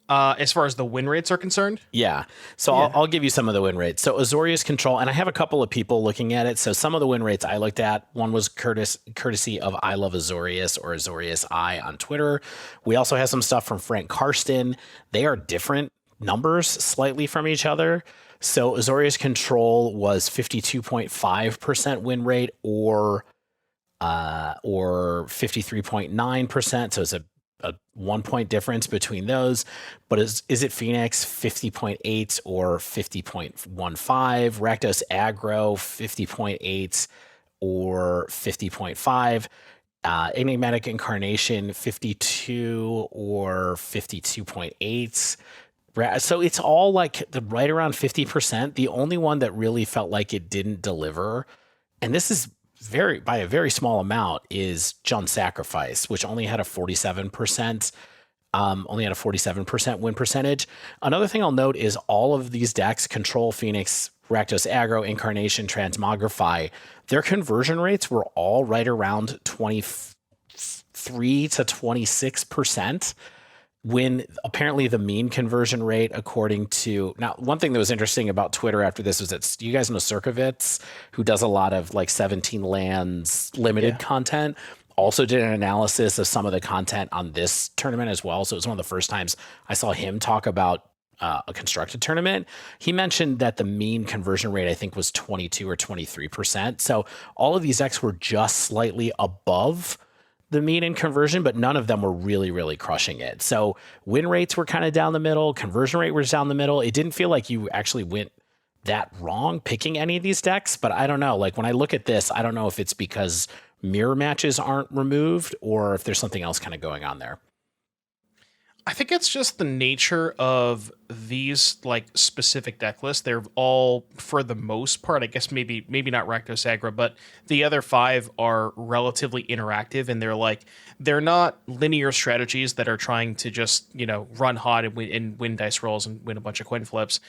Speaker 3: As far as the win rates are concerned?
Speaker 1: Yeah. So
Speaker 3: Yeah.
Speaker 1: I'll give you some of the win rates. So Azorius Control, and I have a couple of people looking at it. So some of the win rates I looked at, one was courtesy of I Love Azorius or Azorius I on Twitter. We also have some stuff from Frank Karsten. They are different numbers slightly from each other. So Azorius Control was 52.5% win rate or 53.9%. So it's a 1 point difference between those. But is it Phoenix 50.8 or 50.15? Rakdos Aggro 50.8 or 50.5? Enigmatic Incarnation 52 or 52.8? So it's all like right around 50%. The only one that really felt like it didn't deliver, and this is by a very small amount, is John Sacrifice, which only had a 47%. Only had a 47% win percentage. Another thing I'll note is all of these decks, Control, Phoenix, Rakdos Aggro, Incarnation, Transmogrify, their conversion rates were all right around 23 to 26%. When apparently the mean conversion rate, according to now, one thing that was interesting about Twitter after this was that you guys know Circovitz, who does a lot of like 17 lands limited content, also did an analysis of some of the content on this tournament as well. So it was one of the first times I saw him talk about a constructed tournament. He mentioned that the mean conversion rate, I think, was 22 or 23%. So all of these decks were just slightly above the mean in conversion, but none of them were really, really crushing it. So win rates were kind of down the middle. Conversion rate was down the middle. It didn't feel like you actually went that wrong picking any of these decks, but I don't know. Like when I look at this, I don't know if it's because mirror matches aren't removed or if there's something else kind of going on there.
Speaker 3: I think it's just the nature of these like specific deck lists. They're all, for the most part, I guess maybe not Rakdos Aggro, but the other 5 are relatively interactive, and they're not linear strategies that are trying to just, you know, run hot and win dice rolls and win a bunch of coin flips.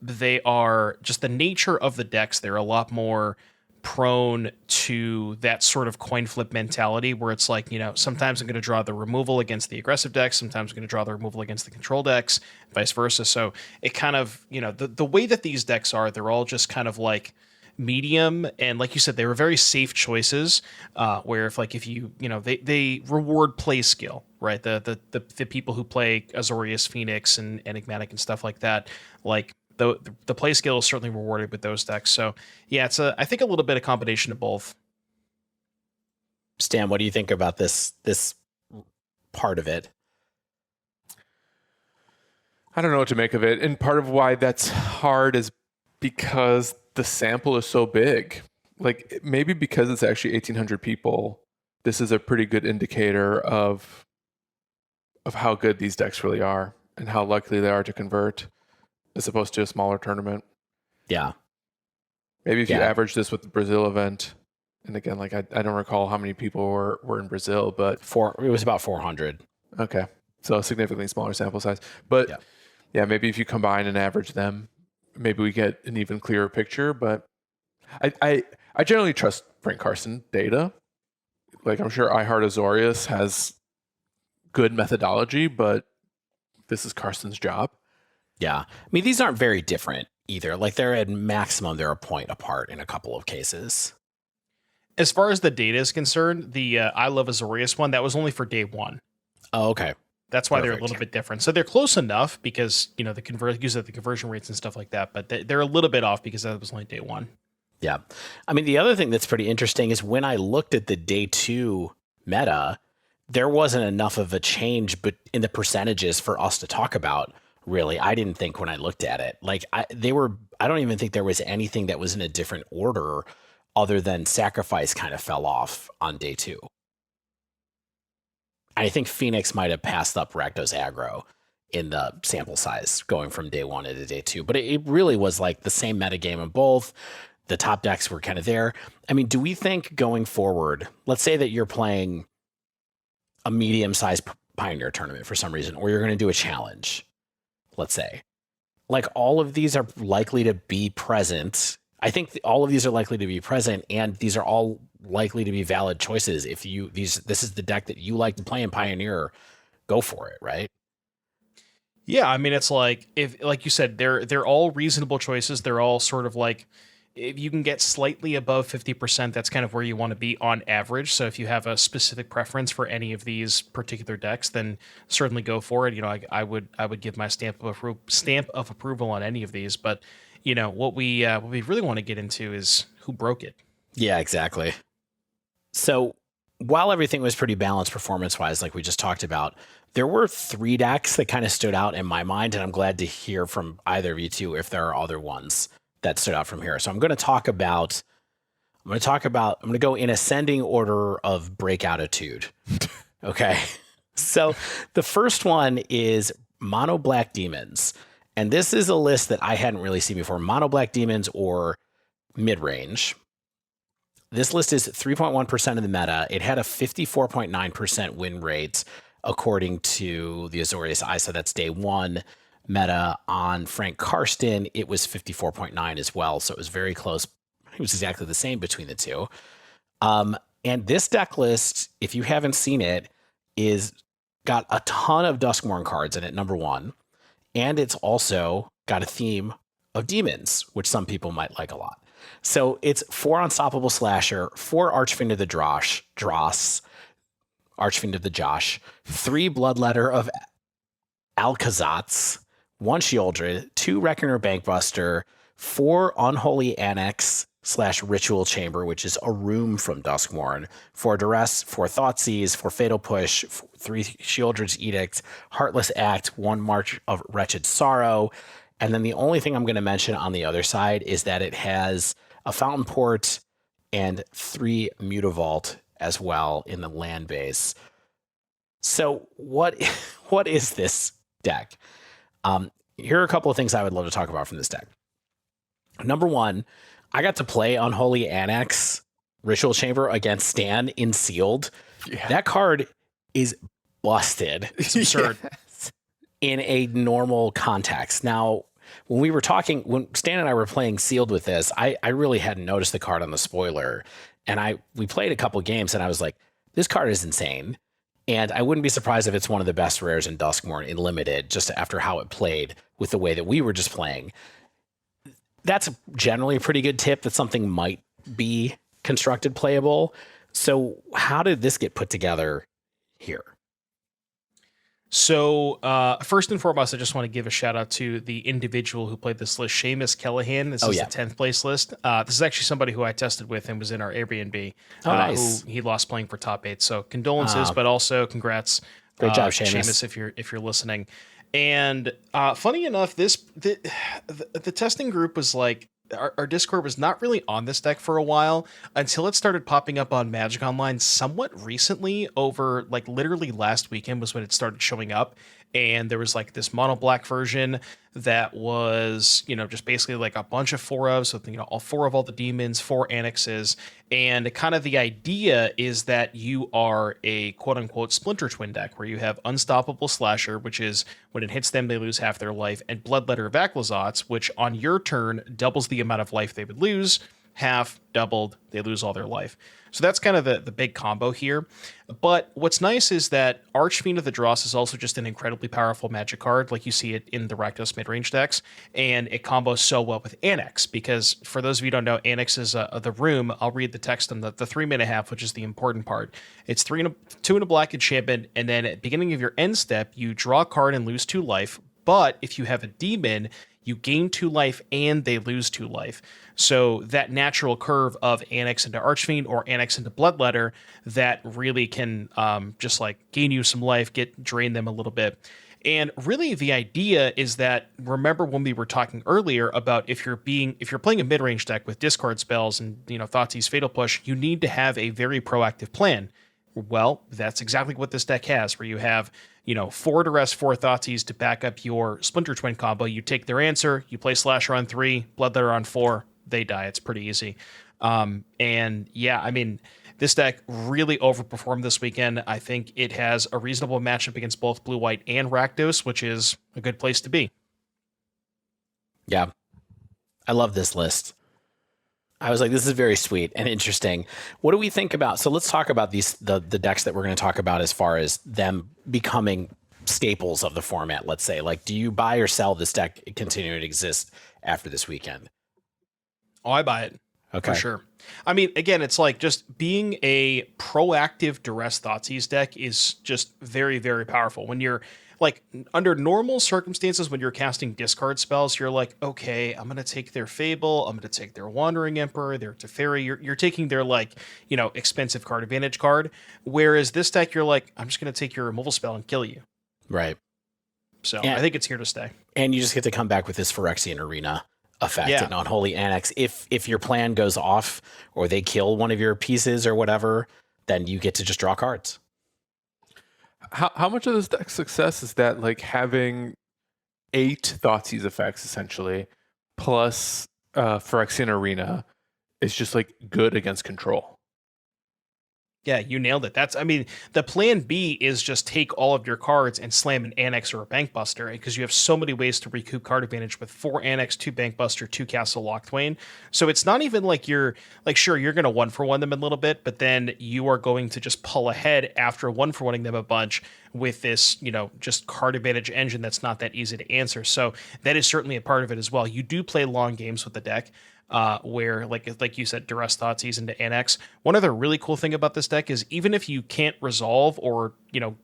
Speaker 3: They are just the nature of the decks. They're a lot more prone to that sort of coin flip mentality where it's like, you know, sometimes I'm going to draw the removal against the aggressive decks, sometimes I'm going to draw the removal against the control decks, vice versa. So it kind of, you know, the way that these decks are, they're all just kind of like medium, and like you said, they were very safe choices, where if you know, they reward play skill, right? The people who play Azorius, Phoenix, and Enigmatic and stuff like that, like the play skill is certainly rewarded with those decks. So yeah, it's I think a little bit of combination of both.
Speaker 1: Stan, what do you think about this part of it?
Speaker 2: I don't know what to make of it. And part of why that's hard is because the sample is so big. Like maybe because it's actually 1,800 people, this is a pretty good indicator of how good these decks really are and how likely they are to convert, as opposed to a smaller tournament.
Speaker 1: Yeah.
Speaker 2: Maybe if you average this with the Brazil event, and again, like I don't recall how many people were in Brazil, but
Speaker 1: it was about 400.
Speaker 2: Okay. So a significantly smaller sample size. But yeah, maybe if you combine and average them, maybe we get an even clearer picture. But I generally trust Frank Carson data. Like I'm sure iHeart Azorius has good methodology, but this is Carson's job.
Speaker 1: Yeah. I mean, these aren't very different either. Like they're at maximum, they're a point apart in a couple of cases.
Speaker 3: As far as the data is concerned, the I Love Azorius one, that was only for day 1.
Speaker 1: Oh, okay.
Speaker 3: That's why they're a little bit different. So they're close enough because, you know, the conversion rates and stuff like that, but they're a little bit off because that was only day 1.
Speaker 1: Yeah. I mean, the other thing that's pretty interesting is when I looked at the day 2 meta, there wasn't enough of a change but in the percentages for us to talk about. Really, I didn't think when I looked at it, like I don't even think there was anything that was in a different order other than Sacrifice kind of fell off on day 2. I think Phoenix might have passed up Rakdos Aggro in the sample size going from day 1 into day 2, but it really was like the same metagame in both. The top decks were kind of there. I mean, do we think going forward, let's say that you're playing a medium-sized Pioneer tournament for some reason, or you're going to do a challenge, let's say, like all of these are likely to be present. I think all of these are likely to be present, and these are all likely to be valid choices. If this is the deck that you like to play in Pioneer, go for it, right?
Speaker 3: Yeah, I mean, it's like like you said, they're all reasonable choices. They're all sort of like, if you can get slightly above 50%, that's kind of where you want to be on average. So if you have a specific preference for any of these particular decks, then certainly go for it. You know, I would give my stamp of approval on any of these. But you know, what we really want to get into is who broke it.
Speaker 1: Yeah, exactly. So while everything was pretty balanced performance-wise, like we just talked about, there were 3 decks that kind of stood out in my mind, and I'm glad to hear from either of you two if there are other ones that stood out from here. So I'm going to go in ascending order of breakoutitude. Okay. So the first one is Mono Black Demons. And this is a list that I hadn't really seen before. Mono Black Demons or mid-range. This list is 3.1% of the meta. It had a 54.9% win rate according to the Azorius Eye. So that's day one. Meta on Frank Karsten, it was 54.9 as well. So it was very close. It was exactly the same between the two. And this deck list, if you haven't seen it, is got a ton of Duskmourn cards in it, number one. And it's also got a theme of demons, which some people might like a lot. So it's 4 Unstoppable Slasher, 4 Archfiend of the Dross, Archfiend of the Josh, 3 Bloodletter of Alcazats, 1 Sheoldred, 2 Reckoner Bankbuster, 4 Unholy Annex / Ritual Chamber, which is a room from Duskmourn, 4 Duress, 4 Thoughtseize, 4 Fatal Push, 3 Sheoldred's Edict, Heartless Act, 1 March of Wretched Sorrow. And then the only thing I'm going to mention on the other side is that it has a Fountain Port and 3 Mutavault as well in the land base. So what is this deck? Here are a couple of things I would love to talk about from this deck. Number one, I got to play Unholy Annex Ritual Chamber against Stan in Sealed. Yeah. That card is busted.
Speaker 3: It's absurd.
Speaker 1: Yes. In a normal context. Now, when Stan and I were playing Sealed with this, I really hadn't noticed the card on the spoiler. And we played a couple games and I was like, this card is insane. And I wouldn't be surprised if it's one of the best rares in Duskmourn in Limited, just after how it played with the way that we were just playing. That's generally a pretty good tip that something might be constructed playable. So how did this get put together here?
Speaker 3: So first and foremost, I just want to give a shout out to the individual who played this list, Seamus Callahan. This is the 10th place list. This is actually somebody who I tested with and was in our Airbnb.
Speaker 1: Nice.
Speaker 3: Who he lost playing for top 8. So condolences, but also congrats.
Speaker 1: Great job, Seamus.
Speaker 3: If you're listening. And funny enough, the testing group was like, our Discord was not really on this deck for a while until it started popping up on Magic Online somewhat recently. Over like literally last weekend was when it started showing up. And there was like this mono black version that was, just basically like a bunch of 4 ofs with, all 4 of all the demons, 4 annexes. And kind of the idea is that you are a quote unquote splinter twin deck where you have Unstoppable Slasher, which is when it hits them, they lose half their life, and Bloodletter of Aclazotz, which on your turn doubles the amount of life they would lose. Half, doubled, they lose all their life. So that's kind of the big combo here. But what's nice is that Archfiend of the Dross is also just an incredibly powerful magic card, like you see it in the Rakdos midrange decks, and it combos so well with Annex, because for those of you who don't know, Annex is the room. I'll read the text on the 3-minute half, which is the important part. It's 2 and a black enchantment, and then at the beginning of your end step, you draw a card and lose 2 life, but if you have a demon, you gain 2 life and they lose 2 life. So that natural curve of Annex into Archfiend or Annex into Bloodletter, that really can just like gain you some life, drain them a little bit. And really the idea is that, remember when we were talking earlier about if you're playing a mid-range deck with discard spells and Thoughtseize, Fatal Push, you need to have a very proactive plan. Well, that's exactly what this deck has, where you have 4 Duress, 4 Thoughtseize to back up your Splinter Twin combo. You take their answer, you play Slasher on 3, Bloodletter on 4, they die. It's pretty easy. And yeah, I mean, this deck really overperformed this weekend. I think it has a reasonable matchup against both Blue, White, and Rakdos, which is a good place to be.
Speaker 1: Yeah, I love this list. I was like, this is very sweet and interesting. What do we think about? So let's talk about the decks that we're going to talk about as far as them becoming staples of the format. Let's say, like, do you buy or sell this deck continuing to exist after this weekend?
Speaker 3: Oh, I buy it.
Speaker 1: Okay.
Speaker 3: For sure. I mean, again, it's like just being a proactive Duress Thoughtseize deck is just very, very powerful. When you're like under normal circumstances, when you're casting discard spells, you're like, okay, I'm going to take their Fable. I'm going to take their Wandering Emperor, their Teferi. You're taking their expensive card advantage card. Whereas this deck, you're like, I'm just going to take your removal spell and kill you.
Speaker 1: Right.
Speaker 3: So I think it's here to stay.
Speaker 2: And
Speaker 1: you just get to come back with this Phyrexian Arena effect and Unholy Annex. If your plan goes off or they kill one of your pieces or whatever, then you get to just draw cards.
Speaker 2: How much of this deck's success is that like having 8 Thoughtseize effects essentially, plus Phyrexian Arena is just like good against control?
Speaker 3: Yeah, you nailed it. I mean, the plan B is just take all of your cards and slam an Annex or a Bankbuster, because you have so many ways to recoup card advantage with 4 Annex, 2 Bankbuster, 2 Castle Locthwain. So it's not even like you're like, sure, you're going to 1-for-1 them a little bit, but then you are going to just pull ahead after 1-for-1ing them a bunch with this, just card advantage engine that's not that easy to answer. So that is certainly a part of it as well. You do play long games with the deck. Where like you said, Duress Thoughtseize into Annex. One other really cool thing about this deck is even if you can't resolve or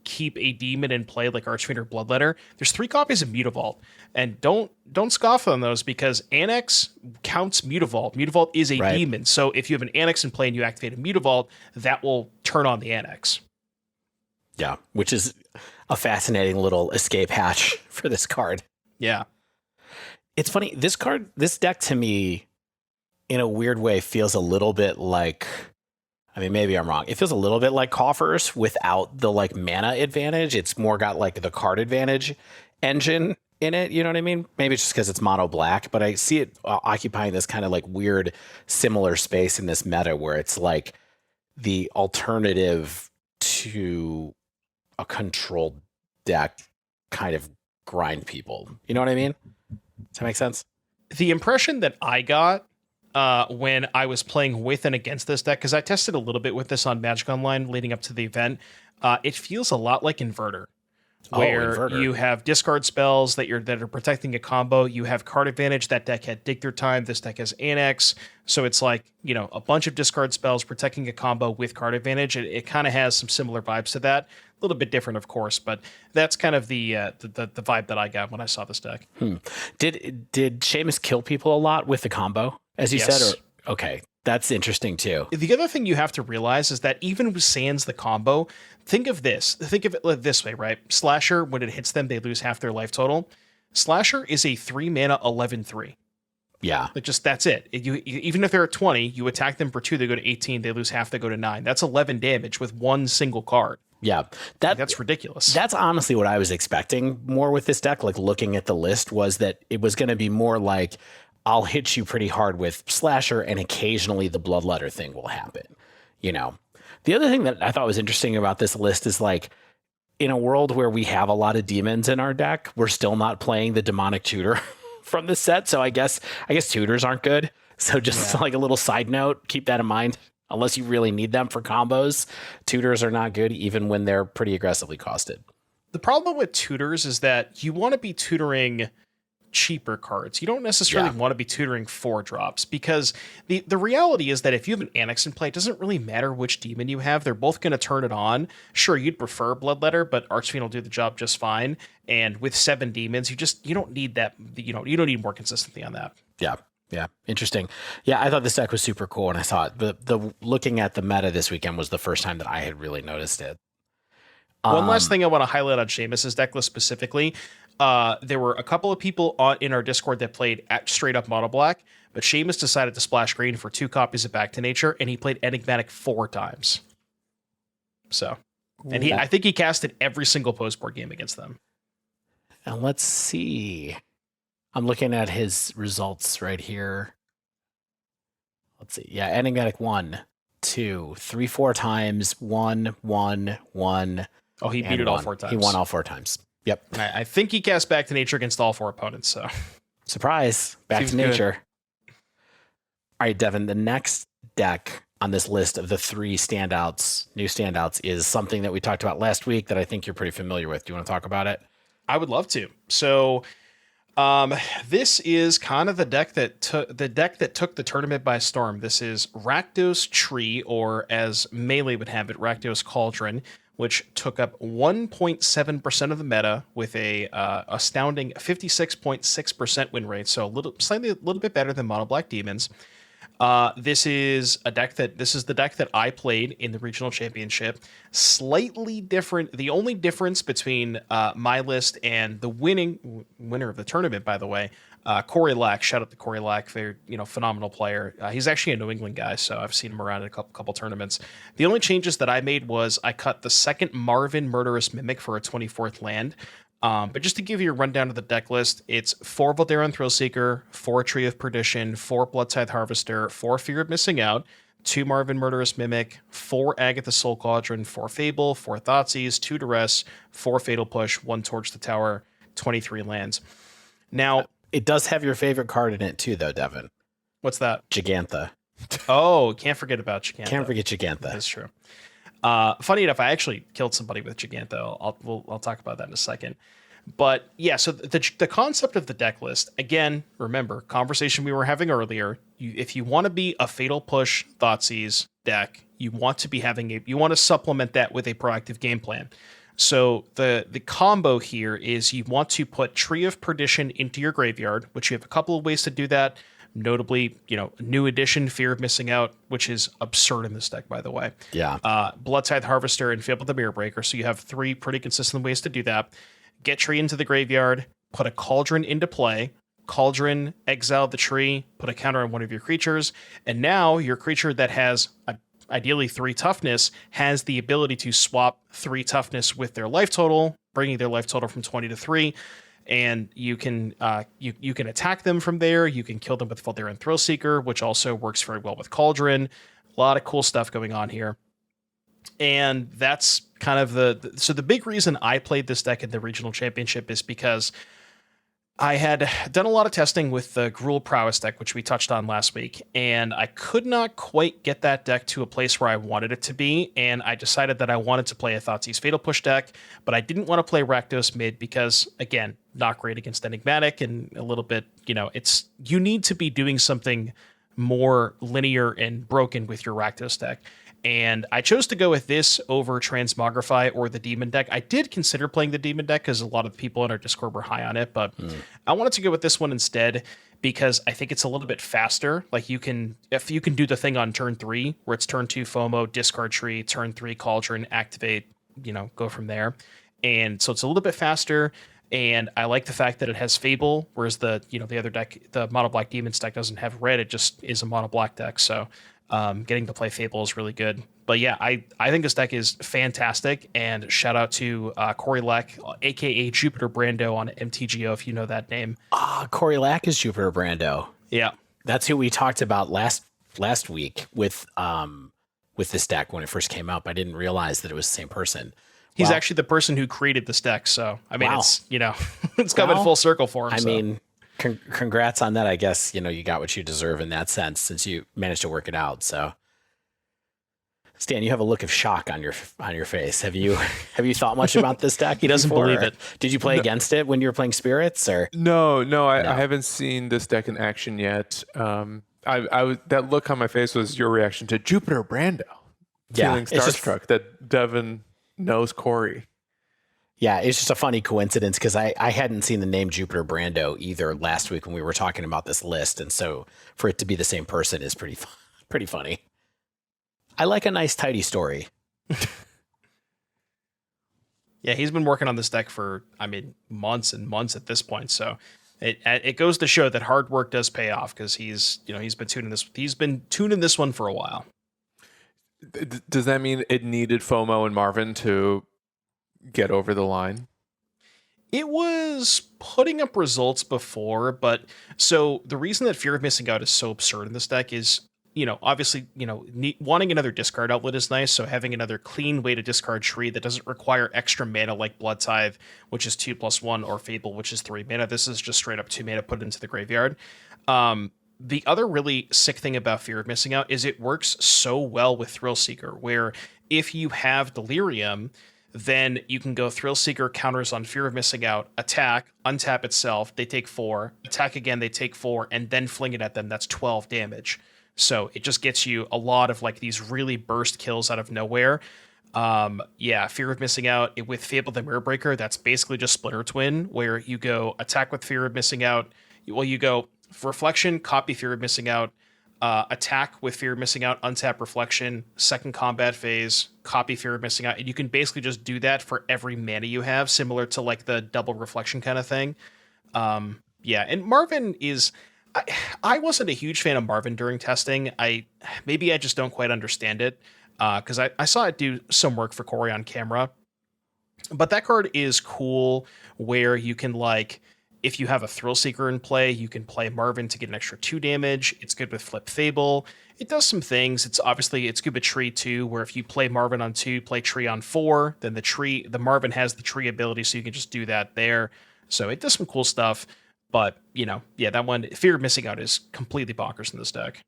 Speaker 3: keep a demon in play like Archfiend or Bloodletter, there's 3 copies of Mutavault, and don't scoff on those, because Annex counts Mutavault. Mutavault is a demon, so if you have an Annex in play and you activate a Mutavault, that will turn on the Annex.
Speaker 1: Yeah, which is a fascinating little escape hatch for this card.
Speaker 3: Yeah,
Speaker 1: it's funny. This deck to me, in a weird way, feels a little bit like, I mean, maybe I'm wrong. It feels a little bit like Coffers without the like mana advantage. It's more got like the card advantage engine in it. You know what I mean? Maybe it's just because it's mono black, but I see it occupying this kind of like weird similar space in this meta where it's like the alternative to a controlled deck kind of grind people. You know what I mean? Does that make sense?
Speaker 3: The impression that I got when I was playing with and against this deck, because I tested a little bit with this on Magic Online leading up to the event, it feels a lot like Inverter, where you have discard spells that are protecting a combo. You have card advantage. That deck had Dig Through Time. This deck has Annex. So it's like, a bunch of discard spells protecting a combo with card advantage. It kind of has some similar vibes to that. A little bit different, of course, but that's kind of the vibe that I got when I saw this deck.
Speaker 1: Did Seamus kill people a lot with the combo, as you said? Or, okay, that's interesting too.
Speaker 3: The other thing you have to realize is that even with sans the combo, think of it this way, right? Slasher, when it hits them, they lose half their life total. Slasher is a 3 mana 11/3.
Speaker 1: Yeah.
Speaker 3: That's it. Even if they're at 20, you attack them for 2, they go to 18, they lose half, they go to 9. That's 11 damage with one single card.
Speaker 1: Yeah.
Speaker 3: That's ridiculous.
Speaker 1: That's honestly what I was expecting more with this deck, like looking at the list, was that it was going to be more like, I'll hit you pretty hard with Slasher and occasionally the Bloodletter thing will happen. The other thing that I thought was interesting about this list is like, in a world where we have a lot of demons in our deck, we're still not playing the Demonic Tutor from the set. So I guess tutors aren't good. So just like a little side note, keep that in mind. Unless you really need them for combos, tutors are not good even when they're pretty aggressively costed.
Speaker 3: The problem with tutors is that you want to be tutoring cheaper cards. You don't necessarily want to be tutoring 4-drops, because the reality is that if you have an Annex in play, it doesn't really matter which demon you have. They're both going to turn it on. Sure, you'd prefer Bloodletter, but Archfiend will do the job just fine. And with 7 demons, you don't need that. You don't need more consistency on that.
Speaker 1: Yeah, interesting. Yeah, I thought this deck was super cool when I saw it. The looking at the meta this weekend was the first time that I had really noticed it.
Speaker 3: One last thing I want to highlight on Seamus's deck list specifically. There were a couple of people in our Discord that played at straight up mono black, but Seamus decided to splash green for 2 copies of Back to Nature, and he played Enigmatic 4 times. So, and I think he casted every single postboard game against them.
Speaker 1: And let's see. I'm looking at his results right here. Let's see. Yeah, Enigmatic 1, 2, 3, 4 times. 1, 1, 1.
Speaker 3: Oh, he beat it all 4 times.
Speaker 1: He won all 4 times. Yep.
Speaker 3: I think he cast Back to Nature against all 4 opponents. So,
Speaker 1: surprise. Back to Nature. All right, Devon, the next deck on this list of the 3 new standouts, is something that we talked about last week that I think you're pretty familiar with. Do you want to talk about it?
Speaker 3: I would love to. So, this is kind of the deck that took the tournament by storm. This is Rakdos Tree, or as Melee would have it, Rakdos Cauldron, which took up 1.7% of the meta with a astounding 56.6% win rate. So a little bit better than Mono Black Demons. This is the deck that I played in the regional championship. Slightly different. The only difference between my list and the winner of the tournament, by the way, Corey Lack, shout out to Corey Lack, very phenomenal player. He's actually a New England guy, so I've seen him around in a couple tournaments. The only changes that I made was I cut the second Marvin Murderous Mimic for a 24th land. But just to give you a rundown of the deck list, it's 4 Valderon Thrillseeker, 4 Tree of Perdition, 4 Bloodtithe Harvester, 4 Fear of Missing Out, 2 Marvin Murderous Mimic, 4 Agatha Soul Cauldron, 4 Fable, 4 Thoughtseize, 2 Duress, 4 Fatal Push, 1 Torch the Tower, 23 lands. Now,
Speaker 1: it does have your favorite card in it too, though, Devon.
Speaker 3: What's that?
Speaker 1: Gigantha.
Speaker 3: Oh, can't forget about Gigantha.
Speaker 1: Can't forget Gigantha.
Speaker 3: That's true. Funny enough, I actually killed somebody with Gigantha. I'll talk about that in a second. But yeah, so the concept of the deck list, again, remember, conversation we were having earlier, if you want to be a Fatal Push Thoughtseize deck, you want to supplement that with a proactive game plan. So the combo here is you want to put Tree of Perdition into your graveyard, which you have a couple of ways to do that. Notably, new edition, Fear of Missing Out, which is absurd in this deck, by the way.
Speaker 1: Yeah.
Speaker 3: Bloodtithe Harvester and Fable the Mirror Breaker. So you have 3 pretty consistent ways to do that. Get Tree into the graveyard, put a Cauldron into play, Cauldron, exile the tree, put a counter on one of your creatures, and now your creature that has ideally 3 toughness has the ability to swap 3 toughness with their life total, bringing their life total from 20 to 3. And you can you can attack them from there. You can kill them with Valderon Thrillseeker, which also works very well with Cauldron. A lot of cool stuff going on here. And that's kind of so the big reason I played this deck in the regional championship is because I had done a lot of testing with the Gruul Prowess deck, which we touched on last week, and I could not quite get that deck to a place where I wanted it to be, and I decided that I wanted to play a Thoughtseize Fatal Push deck, but I didn't want to play Rakdos mid because, again, not great against Enigmatic, and a little bit, you need to be doing something more linear and broken with your Rakdos deck. And I chose to go with this over Transmogrify or the Demon deck. I did consider playing the Demon deck because a lot of the people in our Discord were high on it, but I wanted to go with this one instead because I think it's a little bit faster. Like if you can do the thing on turn 3, where it's turn 2 FOMO, discard tree, turn 3 Cauldron, activate, go from there. And so it's a little bit faster. And I like the fact that it has Fable, whereas the other deck, the Mono Black Demons deck, doesn't have red. It just is a Mono Black deck. So getting to play Fable is really good. But yeah, I think this deck is fantastic. And shout out to Corey Lack, aka Jupiter Brando on MTGO, if you know that name.
Speaker 1: Corey Lack is Jupiter Brando.
Speaker 3: Yeah,
Speaker 1: that's who we talked about last week with this deck when it first came out. I didn't realize that it was the same person.
Speaker 3: He's actually the person who created this deck. So I mean, it's it's coming full circle for him.
Speaker 1: I mean, congrats on that. I guess you got what you deserve in that sense, since you managed to work it out. So, Stan, you have a look of shock on your face. Have you thought much about this deck?
Speaker 3: He doesn't believe it.
Speaker 1: Did you play against it when you were playing Spirits, or
Speaker 2: no? I haven't seen this deck in action yet. That look on my face was your reaction to Jupiter Brando. Feeling starstruck that Devon knows Corey.
Speaker 1: Yeah, it's just a funny coincidence because I hadn't seen the name Jupiter Brando either last week when we were talking about this list, and so for it to be the same person is pretty funny. I like a nice tidy story.
Speaker 3: Yeah, he's been working on this deck for months and months at this point, so it goes to show that hard work does pay off because he's been tuning this one for a while.
Speaker 2: Does that mean it needed FOMO and Marvin to get over the line?
Speaker 3: It was putting up results before, but so the reason that Fear of Missing Out is so absurd in this deck is, obviously, wanting another discard outlet is nice. So having another clean way to discard tree that doesn't require extra mana like Bloodtithe, which is 2+1, or Fable, which is 3 mana. This is just straight up 2 mana put into the graveyard. The other really sick thing about Fear of Missing Out is it works so well with Thrillseeker, where if you have Delirium, then you can go Thrillseeker counters on Fear of Missing Out, attack, untap itself, they take 4, attack again, they take 4, and then fling it at them. That's 12 damage. So it just gets you a lot of these really burst kills out of nowhere. Fear of Missing Out with Fable the Mirror Breaker, that's basically just Splinter Twin, where you go attack with Fear of Missing Out. Well, you go Reflection, copy Fear of Missing Out, attack with Fear of Missing Out, untap Reflection, second combat phase, copy Fear of Missing Out. And you can basically just do that for every mana you have, similar to the double Reflection kind of thing. Yeah, and Marvin is. I wasn't a huge fan of Marvin during testing. Maybe I just don't quite understand it because I saw it do some work for Corey on camera. But that card is cool where you can, like, if you have a Thrill Seeker in play, you can play Marvin to get an extra 2 damage. It's good with Flip Fable. It does some things. It's good with Tree too, where if you play Marvin on 2, play Tree on 4, then the Marvin has the Tree ability, so you can just do that there. So it does some cool stuff. But, yeah, that one, Fear of Missing Out is completely bonkers in this deck.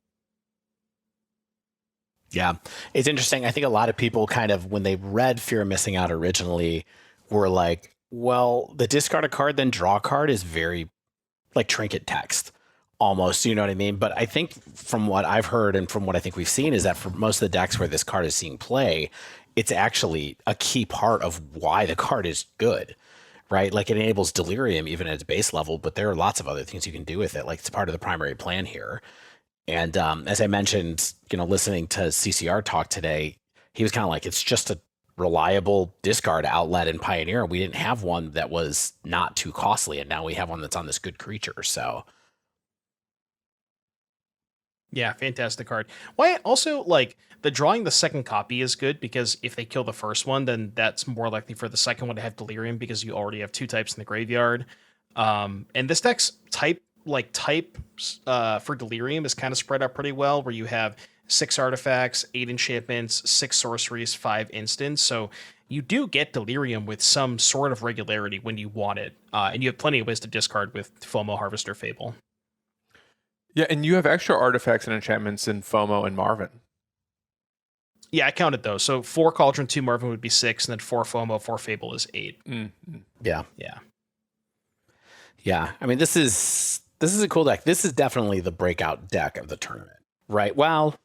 Speaker 1: Yeah, it's interesting. I think a lot of people kind of, when they read Fear of Missing Out originally, were like, well, the discard a card, then draw a card is very like trinket text almost, you know what I mean? But I think from what I've heard and from what I think we've seen is that for most of the decks where this card is seeing play, it's actually a key part of why the card is good, right? Like it enables Delirium even at its base level, but there are lots of other things you can do with it. Like it's part of the primary plan here. And as I mentioned, listening to CCR talk today, he was kind of like, it's just a reliable discard outlet in Pioneer. We didn't have one that was not too costly, and now we have one that's on this good creature. So,
Speaker 3: yeah, fantastic card. Why also, like, the drawing the second copy is good because if they kill the first one, then that's more likely for the second one to have Delirium because you already have 2 types in the graveyard. And this deck's type for Delirium is kind of spread out pretty well, where you have 6 artifacts, 8 enchantments, 6 sorceries, 5 instants. So you do get Delirium with some sort of regularity when you want it. And you have plenty of ways to discard with FOMO, Harvester, Fable.
Speaker 2: Yeah, and you have extra artifacts and enchantments in FOMO and Marvin.
Speaker 3: Yeah, I counted those. So 4 Cauldron, 2 Marvin would be 6, and then 4 FOMO, 4 Fable is 8.
Speaker 2: Mm-hmm.
Speaker 1: Yeah.
Speaker 3: Yeah.
Speaker 1: Yeah. I mean, this is a cool deck. This is definitely the breakout deck of the tournament, right? Well,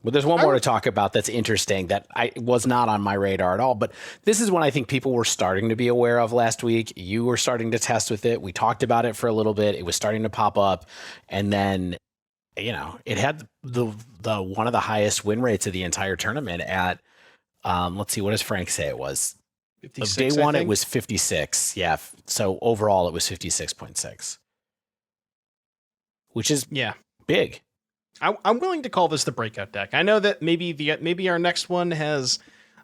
Speaker 1: there's one more to talk about that's interesting that I was not on my radar at all. But this is one I think people were starting to be aware of last week. You were starting to test with it. We talked about it for a little bit. It was starting to pop up. And then, it had the one of the highest win rates of the entire tournament at, let's see, what does Frank say it was?
Speaker 3: 56,
Speaker 1: Day one, it was 56. Yeah. So overall, it was 56.6. Which is big.
Speaker 3: I'm willing to call this the breakout deck. I know that maybe our next one has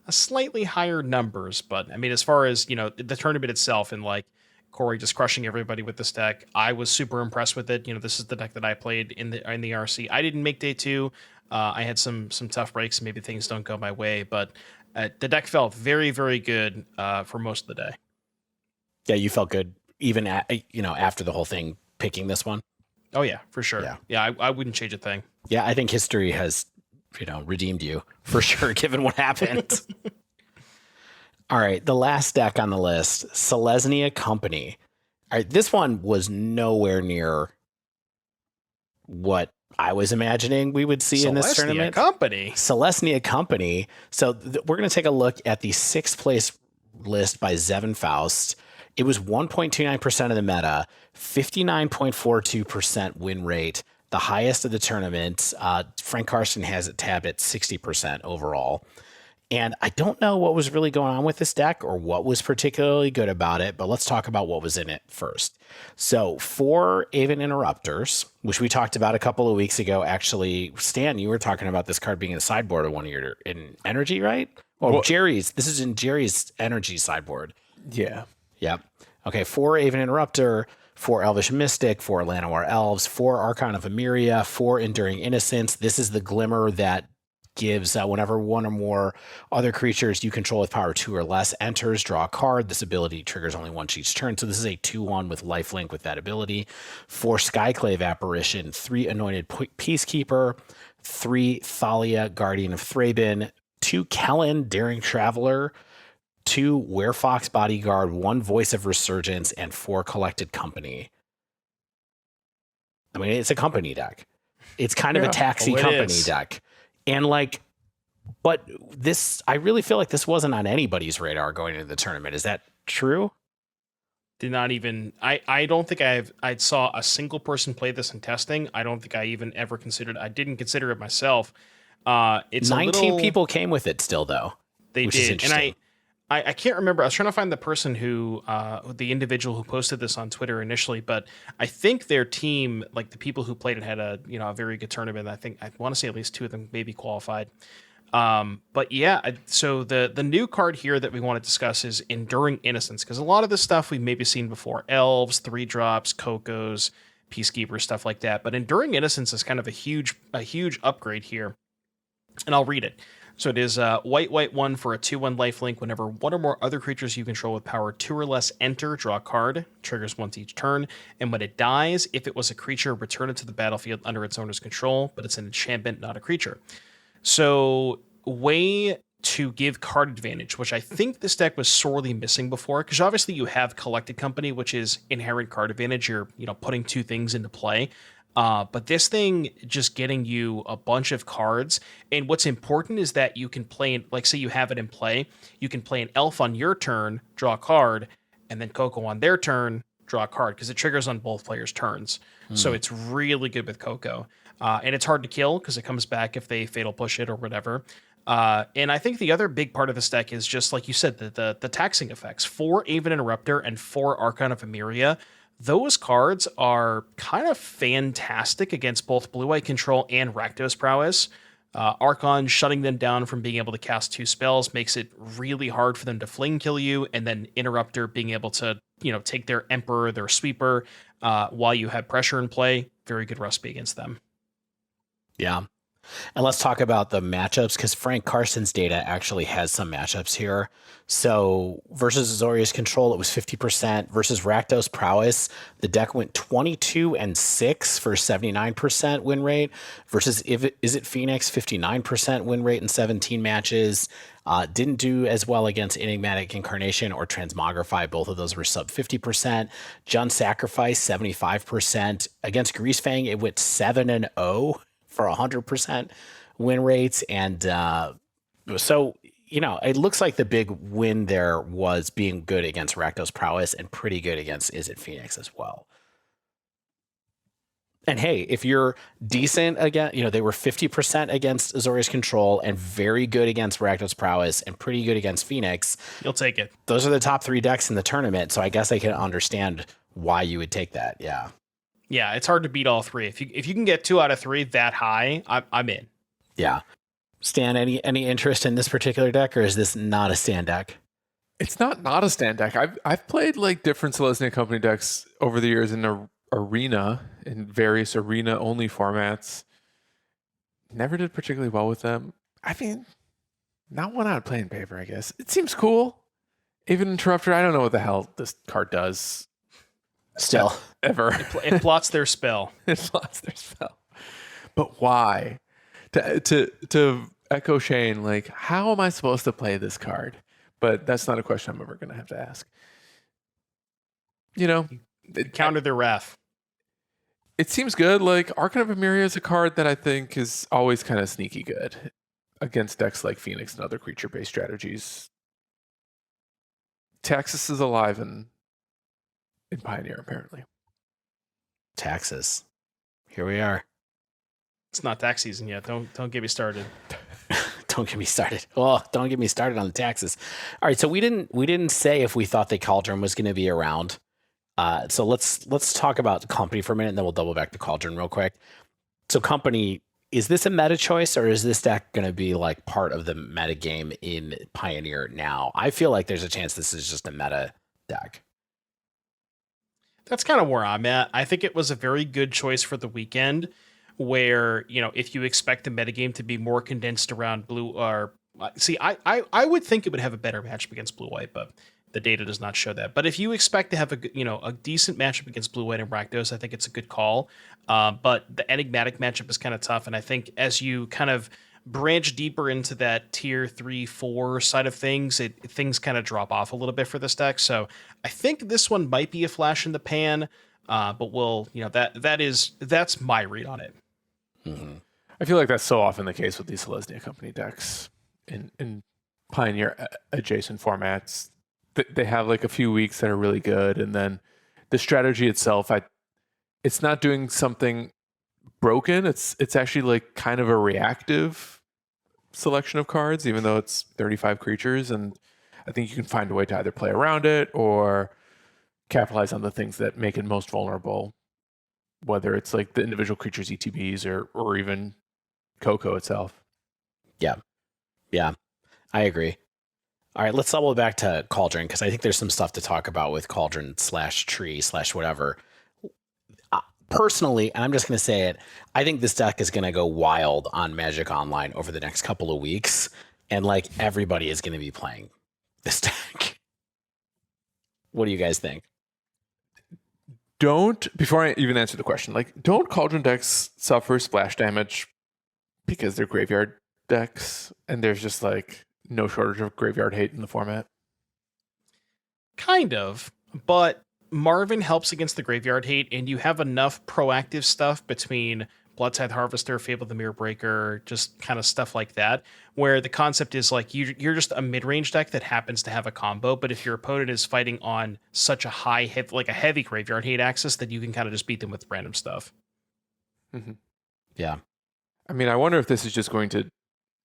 Speaker 3: a slightly higher numbers, but I mean, as far as the tournament itself and like Corey just crushing everybody with this deck, I was super impressed with it. This is the deck that I played in the RC. I didn't make day 2. I had some tough breaks. Maybe things don't go my way, but the deck felt very, very good for most of the day.
Speaker 1: Yeah, you felt good even after the whole thing picking this one.
Speaker 3: Oh, yeah, for sure. Yeah, I wouldn't change a thing.
Speaker 1: Yeah, I think history has, redeemed you for sure, given what happened. All right, the last deck on the list, Selesnya Company. All right, this one was nowhere near what I was imagining we would see in this tournament. Selesnya Company. So we're going to take a look at the 6th place list by Zevon Faust. It was 1.29% of the meta, 59.42% win rate, the highest of the tournament. Frank Karsten has it tabbed at 60% overall. And I don't know what was really going on with this deck or what was particularly good about it, but let's talk about what was in it first. So 4 Aven Interrupters, which we talked about a couple of weeks ago. Actually, Stan, you were talking about this card being in the sideboard of one of your in Energy, right? Or Jerry's. This is in Jerry's Energy sideboard.
Speaker 2: Yeah.
Speaker 1: Yep. Okay, 4 Aven Interrupter, 4 Elvish Mystic, 4 Llanowar Elves, 4 Archon of Emeria, 4 Enduring Innocence. This is the Glimmer that gives whenever one or more other creatures you control with power 2 or less enters, draw a card. This ability triggers only once each turn. So this is a 2/1 with lifelink with that ability. 4 Skyclave Apparition, 3 Anointed Peacekeeper, 3 Thalia, Guardian of Thraben, 2 Kellen, Daring Traveler, 2 Werefox Bodyguard, 1 Voice of Resurgence, and 4 Collected Company. I mean, it's a company deck. It's kind of a taxi company deck. And but this, I really feel like this wasn't on anybody's radar going into the tournament. Is that true?
Speaker 3: Did not even, I don't think I saw a single person play this in testing. I don't think I even ever considered, I didn't consider it myself. It's
Speaker 1: 19 people came with it still though.
Speaker 3: They did. And I can't remember. I was trying to find the person the individual who posted this on Twitter initially, but I think their team, like the people who played it, had a very good tournament. I want to say at least 2 of them maybe qualified. But yeah, so the new card here that we want to discuss is Enduring Innocence, because a lot of this stuff we've maybe seen before: elves, 3-drops, Cocos, Peacekeeper, stuff like that. But Enduring Innocence is kind of a huge upgrade here, and I'll read it. So it is white 1 for a 2/1 lifelink. Whenever one or more other creatures you control with power 2 or less enter, draw a card. Triggers once each turn. And when it dies, if it was a creature, return it to the battlefield under its owner's control, but it's an enchantment, not a creature. So, way to give card advantage, which I think this deck was sorely missing before, because obviously you have Collected Company, which is inherent card advantage. You're putting 2 things into play. But this thing just getting you a bunch of cards. And what's important is that you can play, like say you have it in play, you can play an elf on your turn, draw a card, and then Coco on their turn, draw a card, because it triggers on both players' turns. So it's really good with Coco. And it's hard to kill because it comes back if they fatal push it or whatever. And I think the other big part of this deck is just like you said, the taxing effects. 4 Aven Interrupter and 4 Archon of Emeria. Those cards are kind of fantastic against both blue-white control and Rakdos prowess. Archon shutting them down from being able to cast 2 spells makes it really hard for them to fling kill you, and then Interrupter being able to take their Emperor, their Sweeper, while you have pressure in play. Very good recipe against them.
Speaker 1: Yeah. And let's talk about the matchups, because Frank Carson's data actually has some matchups here. So versus Azorius Control, it was 50%. Versus Rakdos Prowess, the deck went 22-6 for 79% win rate. Versus Izzet Phoenix, 59% win rate in 17 matches. Didn't do as well against Enigmatic Incarnation or Transmogrify. Both of those were sub 50%. Jund Sacrifice, 75%. Against Greasefang, it went 7-0 for 100% win rates. And so, it looks like the big win there was being good against Rakdos Prowess and pretty good against Izzet Phoenix as well. And hey, if you're decent again, they were 50% against Azorius Control and very good against Rakdos Prowess and pretty good against Phoenix.
Speaker 3: You'll take it.
Speaker 1: Those are the top 3 decks in the tournament. So I guess I can understand why you would take that. Yeah.
Speaker 3: Yeah, it's hard to beat all 3. If you can get 2 out of 3 that high, I'm in.
Speaker 1: Yeah. Stan, any interest in this particular deck, or is this not a Stan deck?
Speaker 2: It's not a Stan deck. I've played like different Selesnya Company decks over the years in Arena, in various arena only formats. Never did particularly well with them. I mean, not one I'd play in paper, I guess. It seems cool. Even Interrupter, I don't know what the hell this card does.
Speaker 1: Still.
Speaker 2: Ever.
Speaker 3: It plots their spell.
Speaker 2: It plots their spell. But why? To echo Shane, like, how am I supposed to play this card? But that's not a question I'm ever going to have to ask.
Speaker 3: Counter their wrath.
Speaker 2: It seems good. Like, Archon of Emeria is a card that I think is always kind of sneaky good against decks like Phoenix and other creature-based strategies. Taxus is alive in Pioneer, apparently.
Speaker 1: Taxes. Here we are.
Speaker 3: It's not tax season yet. Don't get me started.
Speaker 1: Don't get me started. Well, don't get me started on the taxes. All right, so we didn't say if we thought the Cauldron was going to be around. So let's talk about Company for a minute, and then we'll double back to Cauldron real quick. So Company, is this a meta choice, or is this deck going to be like part of the meta game in Pioneer now? I feel like there's a chance this is just a meta deck.
Speaker 3: That's kind of where I'm at. I think it was a very good choice for the weekend, where, if you expect the metagame to be more condensed around blue, or see, I would think it would have a better matchup against blue-white, but the data does not show that. But if you expect to have a decent matchup against blue-white and Rakdos, I think it's a good call. But the enigmatic matchup is kind of tough, and I think as you kind of branch deeper into that tier 3-4 side of things, things kind of drop off a little bit for this deck. So I think this one might be a flash in the pan, but that's my read on it.
Speaker 1: Mm-hmm.
Speaker 2: I feel like that's so often the case with these Selesnya Company decks in Pioneer adjacent formats. They have like a few weeks that are really good, and then the strategy itself, it's not doing something broken. It's actually like kind of a reactive selection of cards, even though it's 35 creatures. And I think you can find a way to either play around it or capitalize on the things that make it most vulnerable, whether it's like the individual creatures ETBs or even Coco itself.
Speaker 1: Yeah, I agree. All right, let's double back to Cauldron because I think there's some stuff to talk about with Cauldron / tree / whatever. Personally, and I'm just going to say it, I think this deck is going to go wild on Magic Online over the next couple of weeks, and like everybody is going to be playing this deck. What do you guys think?
Speaker 2: Before I even answer the question, like, don't Cauldron decks suffer splash damage because they're graveyard decks, and there's just like no shortage of graveyard hate in the format?
Speaker 3: Kind of, but Marvin helps against the graveyard hate, and you have enough proactive stuff between Bloodscythe Harvester, Fable the Mirror Breaker, just kind of stuff like that, where the concept is like you're just a mid-range deck that happens to have a combo, but if your opponent is fighting on such a heavy graveyard hate axis, that you can kind of just beat them with random stuff.
Speaker 2: Mm-hmm.
Speaker 1: Yeah.
Speaker 2: I mean, I wonder if this is just going to...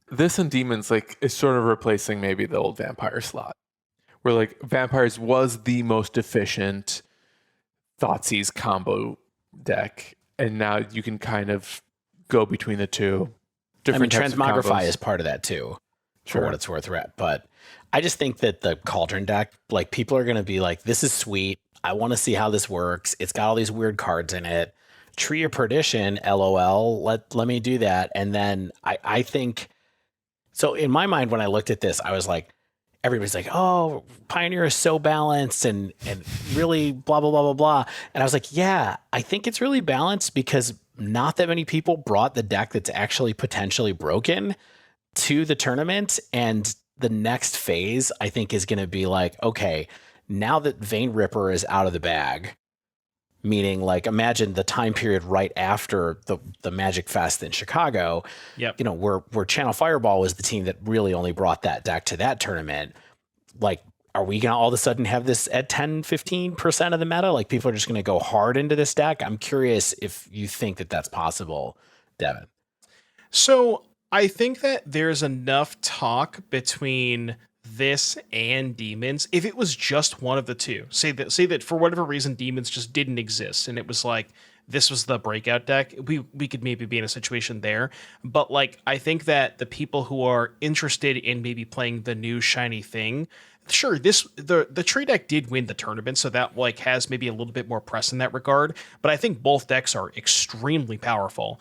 Speaker 2: This and Demons, like, is sort of replacing maybe the old Vampire slot, where like Vampires was the most efficient Thoughtseize combo deck, and now you can kind of go between the two.
Speaker 1: Transmogrify is part of that too,
Speaker 2: Sure.
Speaker 1: for what it's worth. But I just think that the Cauldron deck, like people are going to be like, this is sweet. I want to see how this works. It's got all these weird cards in it. Tree of Perdition, LOL. Let me do that. And then I think, so in my mind, when I looked at this, I was like, everybody's like, oh, Pioneer is so balanced and really blah, blah, blah, blah, blah. And I was like, yeah, I think it's really balanced because not that many people brought the deck that's actually potentially broken to the tournament. And the next phase, I think, is going to be like, okay, now that Vein Ripper is out of the bag, meaning like imagine the time period right after the Magic Fest in Chicago,
Speaker 3: Yep.
Speaker 1: you know, where Channel Fireball was the team that really only brought that deck to that tournament. Like, are we going to all of a sudden have this at 10, 15% of the meta? Like people are just going to go hard into this deck. I'm curious if you think that that's possible, Devon.
Speaker 3: So I think that there's enough talk between this and Demons. If it was just one of the two, say that for whatever reason Demons just didn't exist and it was like this was the breakout deck, we could maybe be in a situation there. But like I think that the people who are interested in maybe playing the new shiny thing, sure, the tree deck did win the tournament, so that like has maybe a little bit more press in that regard. But I think both decks are extremely powerful.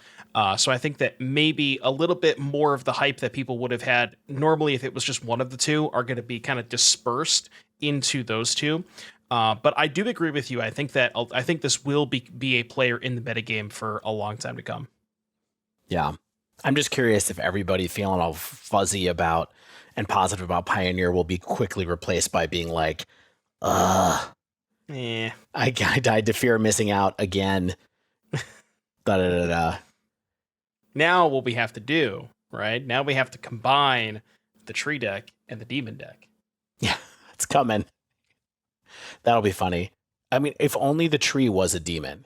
Speaker 3: So I think that maybe a little bit more of the hype that people would have had normally if it was just one of the two are going to be kind of dispersed into those two. But I do agree with you. I think this will be a player in the metagame for a long time to come.
Speaker 1: Yeah. I'm just curious if everybody feeling all fuzzy about and positive about Pioneer will be quickly replaced by being like, I died to fear of missing out again. Da-da-da-da.
Speaker 3: Now what we have to do, right? Now we have to combine the tree deck and the demon deck.
Speaker 1: Yeah, it's coming. That'll be funny. I mean, if only the tree was a demon.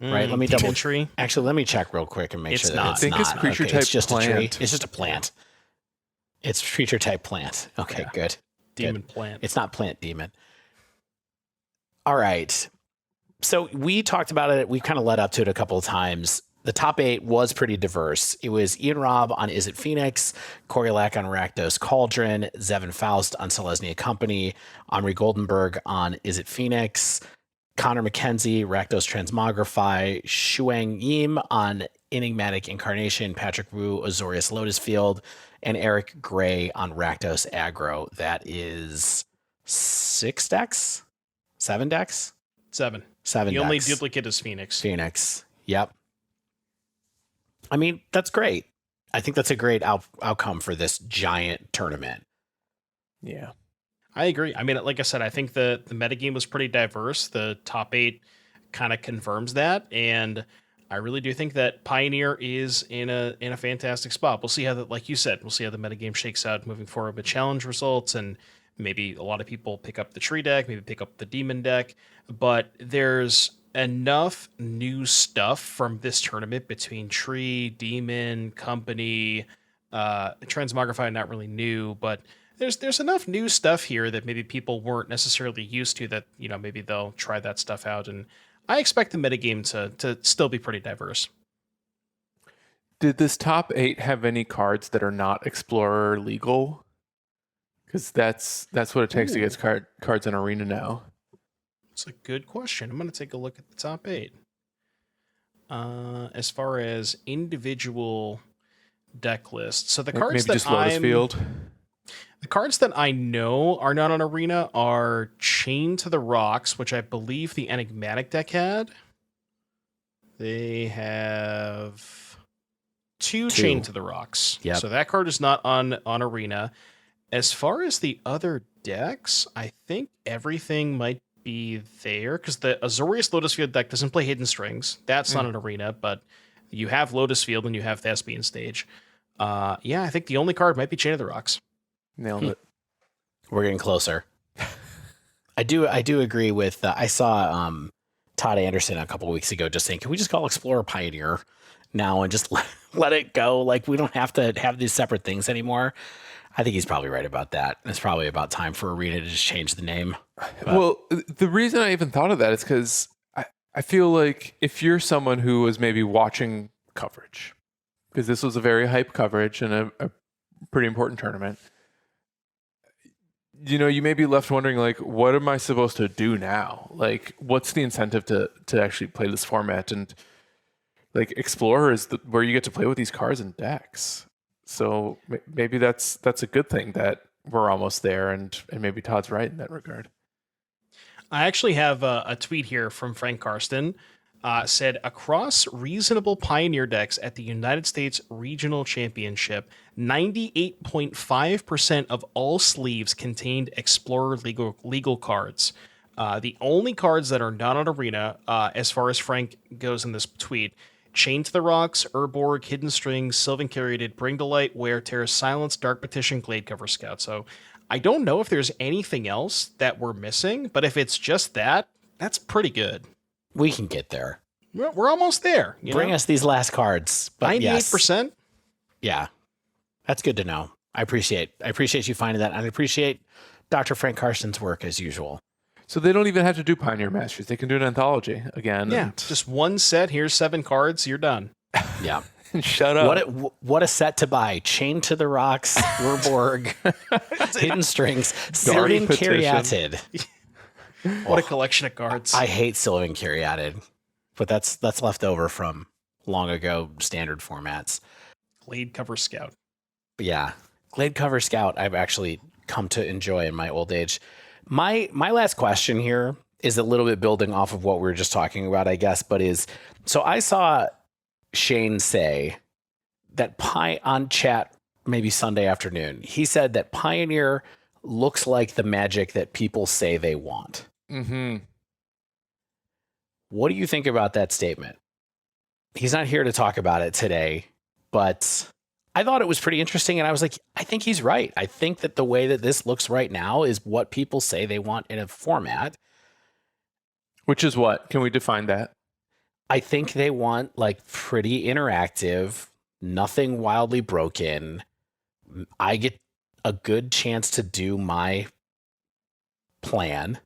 Speaker 1: Right, let me
Speaker 3: Demon tree.
Speaker 1: Actually, let me check real quick and make
Speaker 3: It's
Speaker 1: sure
Speaker 3: not.
Speaker 1: that
Speaker 3: I
Speaker 1: it's
Speaker 2: think
Speaker 1: not.
Speaker 2: it's creature
Speaker 1: Okay,
Speaker 2: type
Speaker 1: it's just
Speaker 2: plant.
Speaker 1: a tree. It's just a plant. It's creature type plant. Okay,
Speaker 3: Yeah.
Speaker 1: good.
Speaker 3: Demon plant.
Speaker 1: It's not plant demon. All right. So we talked about it. We kind of led up to it a couple of times. The top 8 was pretty diverse. It was Ian Robb on Is It Phoenix, Corey Lack on Rakdos Cauldron, Zevin Faust on Selesnya Company, Omri Goldenberg on Is It Phoenix, Connor McKenzie, Rakdos Transmogrify, Shuang Yim on Enigmatic Incarnation, Patrick Wu, Azorius Lotus Field, and Eric Gray on Rakdos Aggro. That is 6 decks? 7 decks?
Speaker 3: 7.
Speaker 1: 7
Speaker 3: The
Speaker 1: decks.
Speaker 3: only duplicate is Phoenix.
Speaker 1: Phoenix. Yep. I mean, that's great. I think that's a great outcome for this giant tournament.
Speaker 2: Yeah.
Speaker 3: I agree. I mean, like I said, I think the metagame was pretty diverse. The top 8 kind of confirms that, and I really do think that Pioneer is in a fantastic spot. We'll see how like you said, we'll see how the metagame shakes out moving forward with challenge results, and maybe a lot of people pick up the tree deck, maybe pick up the demon deck, but there's enough new stuff from this tournament between tree, demon, company, transmogrify, not really new, but there's enough new stuff here that maybe people weren't necessarily used to that, maybe they'll try that stuff out. And I expect the metagame to still be pretty diverse.
Speaker 2: Did this top 8 have any cards that are not Explorer legal? Because that's what it takes to get cards in Arena now.
Speaker 3: It's a good question. I'm going to take a look at the top 8. As far as individual deck lists, so the cards
Speaker 2: maybe just Lotus Field.
Speaker 3: The cards that I know are not on Arena are Chained to the Rocks, which I believe the Enigmatic deck had. They have two. Chained to the Rocks.
Speaker 1: Yep.
Speaker 3: So that card is not on Arena. As far as the other decks, I think everything might be there, because the Azorius Lotus Field deck doesn't play Hidden Strings. That's not an Arena, but you have Lotus Field and you have Thespian Stage. Yeah, I think the only card might be Chain of the Rocks.
Speaker 2: Nailed it.
Speaker 1: We're getting closer. I do agree with. I saw Todd Anderson a couple of weeks ago just saying, "Can we just call Explorer Pioneer now and just let it go? Like, we don't have to have these separate things anymore." I think he's probably right about that. It's probably about time for Arena to just change the name. But
Speaker 2: Well, the reason I even thought of that is because I feel like if you're someone who was maybe watching coverage, because this was a very hype coverage and a pretty important tournament, you may be left wondering, like, what am I supposed to do now? Like, what's the incentive to actually play this format? And like, Explorer is where you get to play with these cards and decks. So maybe that's a good thing that we're almost there, and maybe Todd's right in that regard.
Speaker 3: I actually have a tweet here from Frank Karsten. Said, across reasonable Pioneer decks at the United States Regional Championship, 98.5% of all sleeves contained Explorer legal cards. The only cards that are not on Arena, as far as Frank goes in this tweet, Chained to the Rocks, Urborg, Hidden Strings, Sylvan Curated, Bring to Light, Wear Tear, Silence, Dark Petition, Gladecover Scout. So I don't know if there's anything else that we're missing, but if it's just that, that's pretty good.
Speaker 1: we can get there.
Speaker 3: We're almost there.
Speaker 1: Bring us these last cards. But
Speaker 3: 98%.
Speaker 1: Yes, yeah, that's good to know. I appreciate you finding that, and I appreciate Dr. Frank Karsten's work as usual.
Speaker 2: So they don't even have to do Pioneer Masters. They can do an anthology again.
Speaker 3: Yeah, just one set. Here's 7 cards. You're done.
Speaker 1: Yeah.
Speaker 2: Shut up.
Speaker 1: What a set to buy. Chained to the Rocks, Urborg, Hidden Strings, Sylvan
Speaker 2: Petition.
Speaker 1: Caryatid.
Speaker 3: What a collection of cards.
Speaker 1: I hate Sylvan Caryatid, but that's left over from long ago standard formats.
Speaker 3: Gladecover Scout.
Speaker 1: But yeah, Gladecover Scout I've actually come to enjoy in my old age. My last question here is a little bit building off of what we were just talking about, I guess, but so I saw Shane say that on chat maybe Sunday afternoon, he said that Pioneer looks like the Magic that people say they want.
Speaker 2: Mm-hmm.
Speaker 1: What do you think about that statement? He's not here to talk about it today, but I thought it was pretty interesting, and I was like, I think he's right. I think that the way that this looks right now is what people say they want in a format.
Speaker 2: Which is what? Can we define that?
Speaker 1: I think they want like pretty interactive, nothing wildly broken. I get a good chance to do my plan,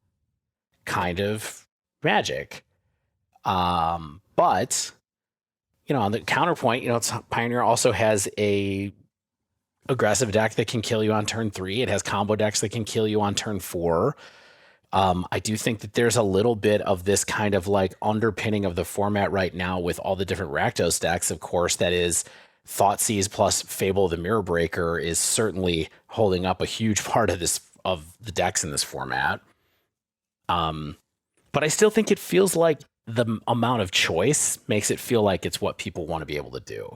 Speaker 1: kind of Magic. But on the counterpoint, Pioneer also has a aggressive deck that can kill you on turn 3. It has combo decks that can kill you on turn 4. I do think that there's a little bit of this kind of like underpinning of the format right now with all the different Rakdos decks. Of course, that is Thoughtseize plus Fable of the Mirror Breaker is certainly holding up a huge part of the decks in this format. But I still think it feels like the amount of choice makes it feel like it's what people want to be able to do.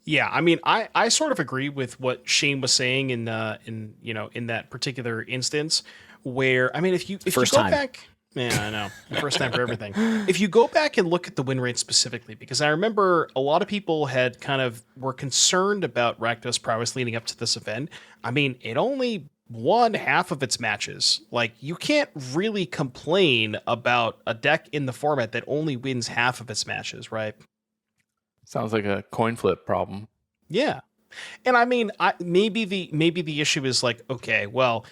Speaker 3: Yeah, I mean, I sort of agree with what Shane was saying in that particular instance, where I mean, if you go back, yeah, I know, first time for everything. If you go back and look at the win rate specifically, because I remember a lot of people had were concerned about Rakdos prowess leading up to this event. I mean, it only won half of its matches. Like, you can't really complain about a deck in the format that only wins half of its matches, right?
Speaker 2: Sounds like a coin flip problem.
Speaker 3: Yeah. And I mean, maybe the issue is like, okay, well,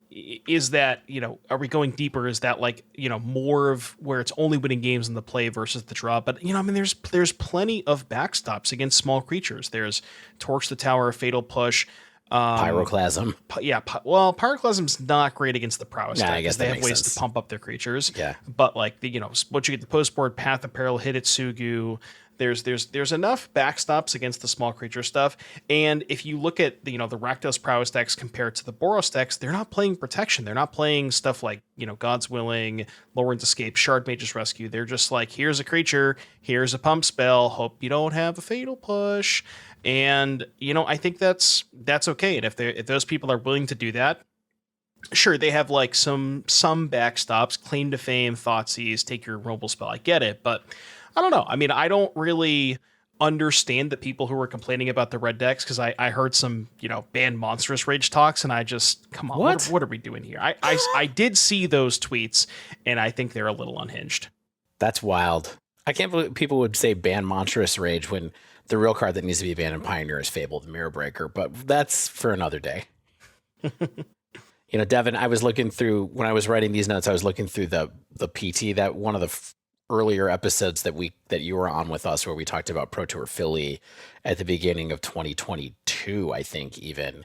Speaker 3: is that, are we going deeper? Is that like, more of where it's only winning games in the play versus the draw? But, I mean, there's plenty of backstops against small creatures. There's Torch the Tower, Fatal Push.
Speaker 1: Pyroclasm.
Speaker 3: Well, Pyroclasm's not great against the prowess deck
Speaker 1: I guess
Speaker 3: because they have ways
Speaker 1: sense.
Speaker 3: to pump up their creatures.
Speaker 1: Yeah.
Speaker 3: But like once you get the post board, Path of Peril, Hidetsugu, there's enough backstops against the small creature stuff. And if you look at the Rakdos prowess decks compared to the Boros decks, they're not playing protection. They're not playing stuff like God's Willing, Lorwyn's Escape, Shard Mage's Rescue. They're just like, here's a creature, here's a pump spell. Hope you don't have a Fatal Push. And I think that's okay. And if those people are willing to do that, sure, they have like some backstops, claim to fame, Thoughtseize, take your removal spell. I get it, but I don't know. I mean, I don't really understand the people who were complaining about the red decks because I heard some ban monstrous rage talks, and I just come on, what are we doing here? I did see those tweets, and I think they're a little unhinged.
Speaker 1: That's wild. I can't believe people would say ban monstrous rage when the real card that needs to be banned in Pioneer is Fable the Mirror Breaker, but that's for another day. Devon, I was looking through, when I was writing these notes, I was looking through the PT, that one of the earlier episodes that you were on with us, where we talked about Pro Tour Philly at the beginning of 2022, I think even.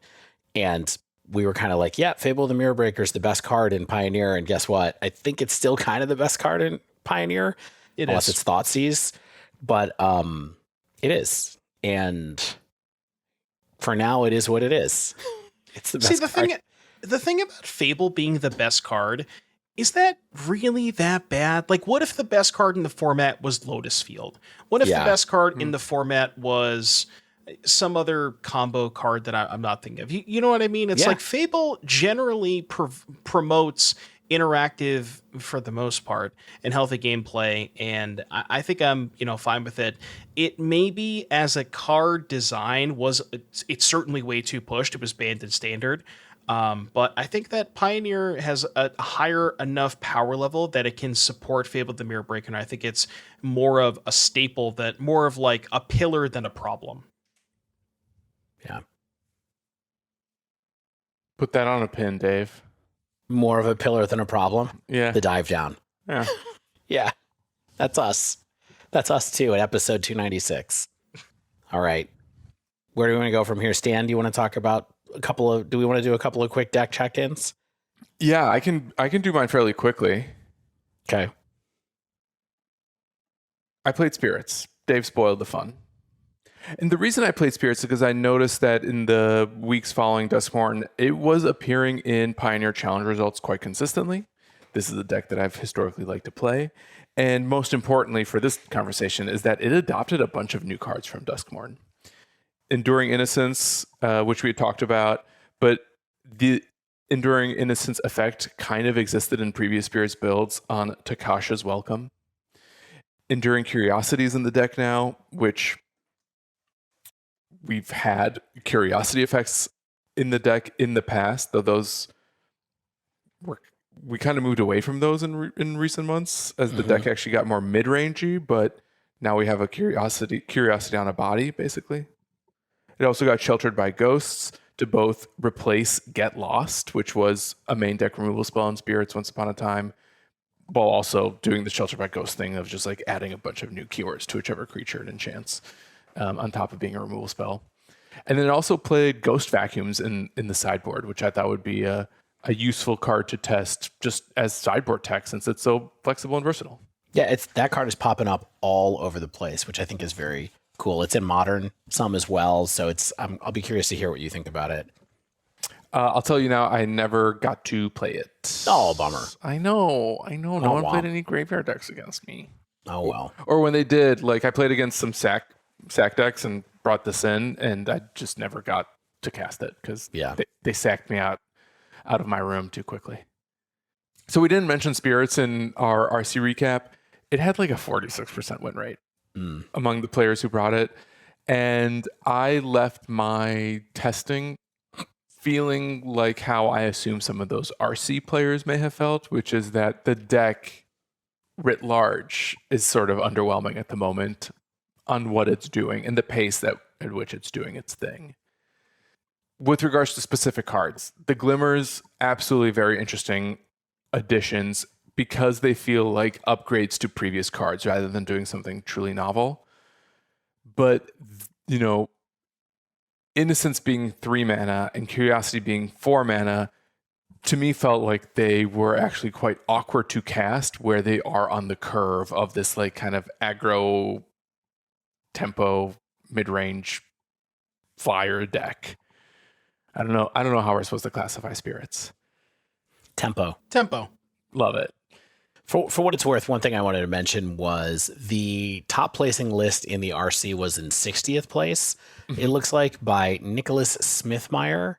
Speaker 1: And we were kind of like, yeah, Fable the Mirror Breaker is the best card in Pioneer. And guess what? I think it's still kind of the best card in Pioneer. Unless it's Thoughtseize. But it is. And for now, it is what it is. It's the best card.
Speaker 3: The thing about Fable being the best card, is that really that bad? Like, what if the best card in the format was Lotus Field? What if the best card in the format was some other combo card that I'm not thinking of? You know what I mean? It's like Fable generally promotes interactive, for the most part, and healthy gameplay, and I think I'm fine with it. It maybe as a card design it's certainly way too pushed. It was banned in Standard. But I think that Pioneer has a higher enough power level that it can support Fable the Mirror Breaker, and I think it's more of a staple, that more of like a pillar than a problem.
Speaker 1: Yeah.
Speaker 2: Put that on a pin, Dave.
Speaker 1: More of a pillar than a problem?
Speaker 2: Yeah.
Speaker 1: The dive down.
Speaker 2: Yeah.
Speaker 1: Yeah. That's us. That's us too at episode 296. All right. Where do we want to go from here? Stan, do you want to talk about do we want to do a couple of quick deck check-ins?
Speaker 2: Yeah, I can do mine fairly quickly.
Speaker 1: Okay.
Speaker 2: I played Spirits. Dave spoiled the fun. And the reason I played Spirits is because I noticed that in the weeks following Duskmorn, it was appearing in Pioneer Challenge results quite consistently. This is a deck that I've historically liked to play. And most importantly for this conversation is that it adopted a bunch of new cards from Duskmorn. Enduring Innocence, which we had talked about, but the Enduring Innocence effect kind of existed in previous Spirits builds on Takasha's Welcome. Enduring Curiosity is in the deck now, which we've had curiosity effects in the deck in the past, though those we kind of moved away from those in recent months as the deck actually got more mid-rangey, but now we have a curiosity on a body, basically. It also got Sheltered by Ghosts to both replace Get Lost, which was a main deck removal spell in Spirits once upon a time, while also doing the Sheltered by Ghosts thing of just like adding a bunch of new keywords to whichever creature it enchants, on top of being a removal spell. And then it also played Ghost Vacuums in the sideboard, which I thought would be a useful card to test just as sideboard tech, since it's so flexible and versatile.
Speaker 1: Yeah, that card is popping up all over the place, which I think is very cool. It's in Modern some as well, so I'll be curious to hear what you think about it.
Speaker 2: I'll tell you now, I never got to play it.
Speaker 1: Oh, bummer.
Speaker 2: I know. No one
Speaker 1: wow.
Speaker 2: played any graveyard decks against me.
Speaker 1: Oh, well.
Speaker 2: Or when they did, like I played against some sack decks and brought this in, and I just never got to cast it because they sacked me out of my room too quickly. So we didn't mention Spirits in our RC recap. It had like a 46% win rate among the players who brought it. And I left my testing feeling like how I assume some of those RC players may have felt, which is that the deck writ large is sort of underwhelming at the moment on what it's doing and the pace that at which it's doing its thing. With regards to specific cards, the Glimmers, absolutely very interesting additions because they feel like upgrades to previous cards rather than doing something truly novel. But, you know, Innocence being 3 mana and Curiosity being 4 mana, to me felt like they were actually quite awkward to cast where they are on the curve of this like kind of aggro tempo mid-range flyer deck. I don't know how we're supposed to classify spirits.
Speaker 1: Tempo.
Speaker 2: Love it.
Speaker 1: For what it's worth, one thing I wanted to mention was the top placing list in the RC was in 60th place. It looks like by Nicholas Smithmeyer,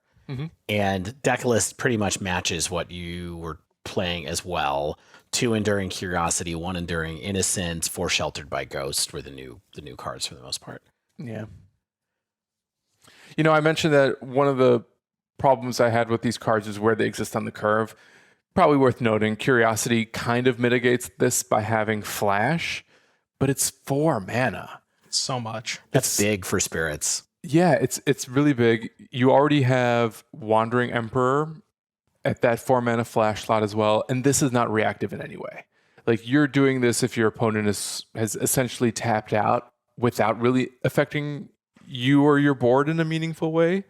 Speaker 1: and deck list pretty much matches what you were playing as well. 2 Enduring Curiosity, 1 Enduring Innocence, 4 Sheltered by Ghost were the new cards for the most part.
Speaker 2: Yeah. You know, I mentioned that one of the problems I had with these cards is where they exist on the curve. Probably worth noting, Curiosity kind of mitigates this by having Flash, but it's 4 mana.
Speaker 3: So much.
Speaker 1: That's big for spirits.
Speaker 2: Yeah, it's really big. You already have Wandering Emperor at that 4 mana Flash slot as well, and this is not reactive in any way. Like, you're doing this if your opponent has essentially tapped out without really affecting you or your board in a meaningful way,